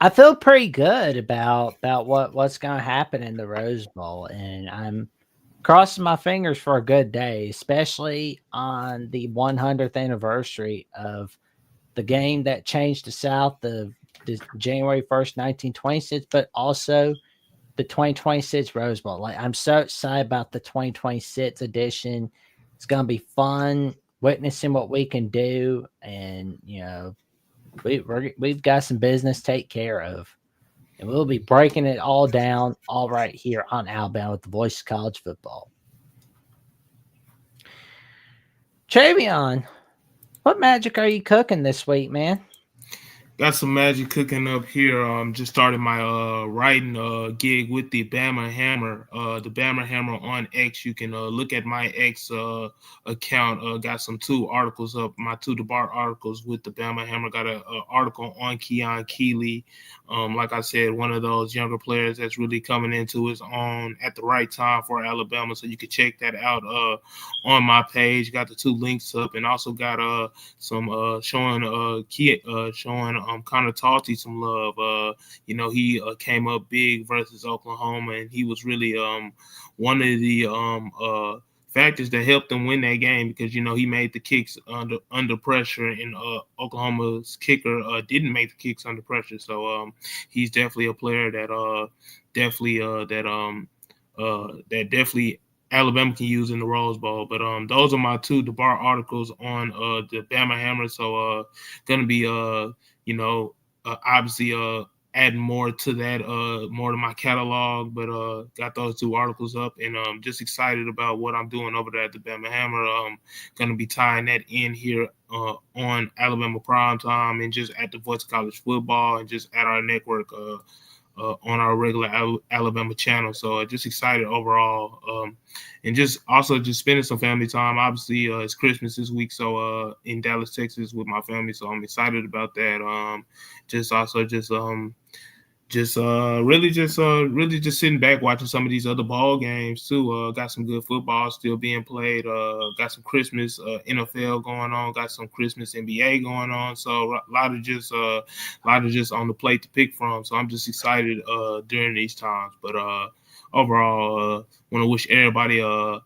I feel pretty good about what's going to happen in the Rose Bowl, and I'm crossing my fingers for a good day, especially on the 100th anniversary of the game that changed the South, the January 1st, 1926, but also the 2026 Rose Bowl. Like, I'm so excited about the 2026 edition. It's going to be fun witnessing what we can do, and you know, we've got some business to take care of, and we'll be breaking it all down all right here on Alabama with the Voice of College Football. Travion, what magic are you cooking this week, man? Got some magic cooking up here. Just started my writing gig with the Bama Hammer. The Bama Hammer on X. You can look at my X account. Got some 2 articles up. My 2 DeBart articles with the Bama Hammer. Got an article on Keon Keeley. Like I said, one of those younger players that's really coming into his own at the right time for Alabama. So you can check that out on my page. Got the 2 links up, and also got some showing Connor Talty some love. You know, he came up big versus Oklahoma, and he was really one of the factors that helped them win that game, because you know, he made the kicks under pressure, and Oklahoma's kicker didn't make the kicks under pressure. So he's definitely a player that definitely Alabama can use in the Rose Bowl. But those are my 2 DeBar articles on the Bama Hammer. So gonna be you know, obviously adding more to that, more to my catalog. But got those 2 articles up, and just excited about what I'm doing over there at the Bama Hammer. Gonna be tying that in here on Alabama Primetime, and just at the Voice of College Football, and just at our network on our regular Alabama channel. So just excited overall, and just also just spending some family time. Obviously, it's Christmas this week, so in Dallas, Texas, with my family. So I'm excited about that. Really just sitting back watching some of these other ball games too. Got some good football still being played. Got some Christmas NFL going on. Got some Christmas NBA going on. So a lot of just on the plate to pick from. So I'm just excited during these times. But overall, want to wish everybody a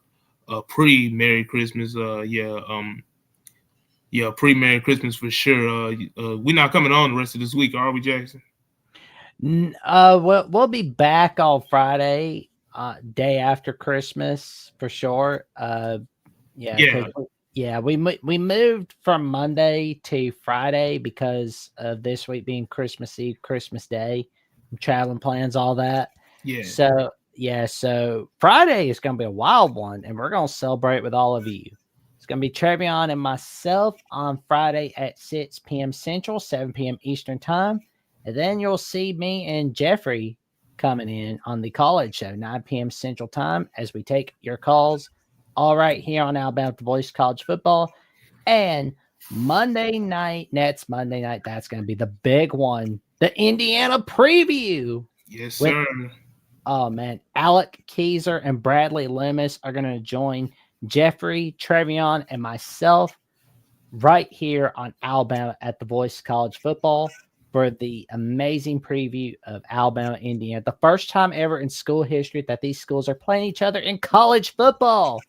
pre-Merry Christmas. Pre-Merry Christmas for sure. We're not coming on the rest of this week, are we, Jackson? We'll be back on Friday, day after Christmas for sure. We moved from Monday to Friday because of this week being Christmas Eve, Christmas Day, traveling plans, all that. Yeah. So Friday is going to be a wild one, and we're going to celebrate with all of you. It's going to be Trevion and myself on Friday at 6 p.m. Central, 7 p.m. Eastern Time. And then you'll see me and Jeffrey coming in on the college show, 9 p.m. Central Time, as we take your calls all right here on Alabama The Voice College Football. And Monday night, that's going to be the big one, the Indiana preview. Yes, sir. Oh, man. Alec Keyser and Bradley Lemus are going to join Jeffrey, Trevion, and myself right here on Alabama at The Voice College Football for the amazing preview of Alabama, Indiana. The first time ever in school history that these schools are playing each other in college football.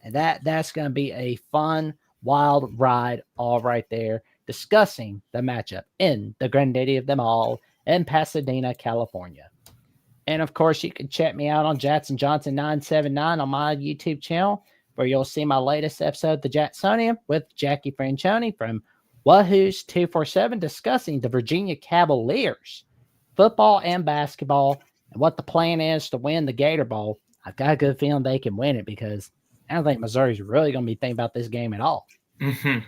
And that's going to be a fun, wild ride all right there, discussing the matchup in the granddaddy of them all in Pasadena, California. And, of course, you can check me out on Jackson Johnson 979 on my YouTube channel, where you'll see my latest episode, The Jacksonian, with Jackie Franchione from Wahoo's 247, discussing the Virginia Cavaliers, football and basketball, and what the plan is to win the Gator Bowl. I've got a good feeling they can win it, because I don't think Missouri's really going to be thinking about this game at all. Mm-hmm.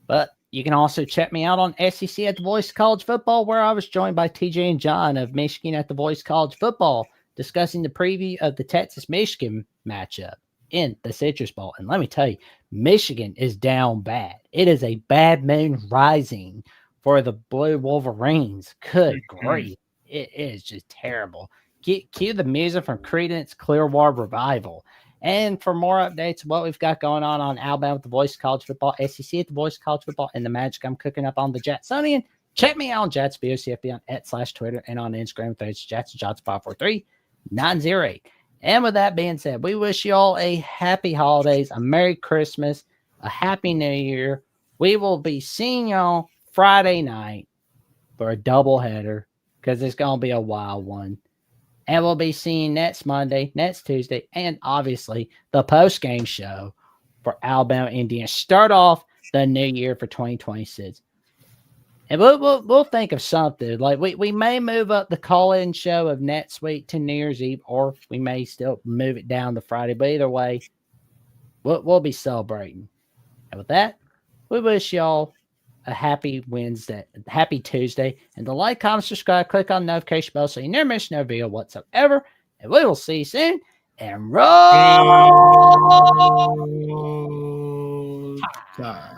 But you can also check me out on SEC at The Voice College Football, where I was joined by TJ and John of Michigan at The Voice College Football, discussing the preview of the Texas-Michigan matchup in the Citrus Bowl. And let me tell you, Michigan is down bad. It is a bad moon rising for the Blue Wolverines. Good grief. It is just terrible. Cue the music from Creedence Clearwater Revival. And for more updates, what we've got going on Alabama at The Voice College Football, SEC at The Voice College Football, and the magic I'm cooking up on the Jacksonian, check me out on Jats VOCFB on @/Twitter and on Instagram page JacksonJohns543-908. And with that being said, we wish you all a happy holidays, a Merry Christmas, a Happy New Year. We will be seeing y'all Friday night for a doubleheader, because it's going to be a wild one. And we'll be seeing next Monday, next Tuesday, and obviously the post-game show for Alabama, Indiana. Start off the new year for 2026. And we'll think of something. Like we may move up the call-in show of next week to New Year's Eve, or we may still move it down to Friday. But either way, we'll be celebrating. And with that, we wish y'all a happy Wednesday, happy Tuesday, and to like, comment, subscribe, click on the notification bell so you never miss no video whatsoever. And we will see you soon. And roll Tide.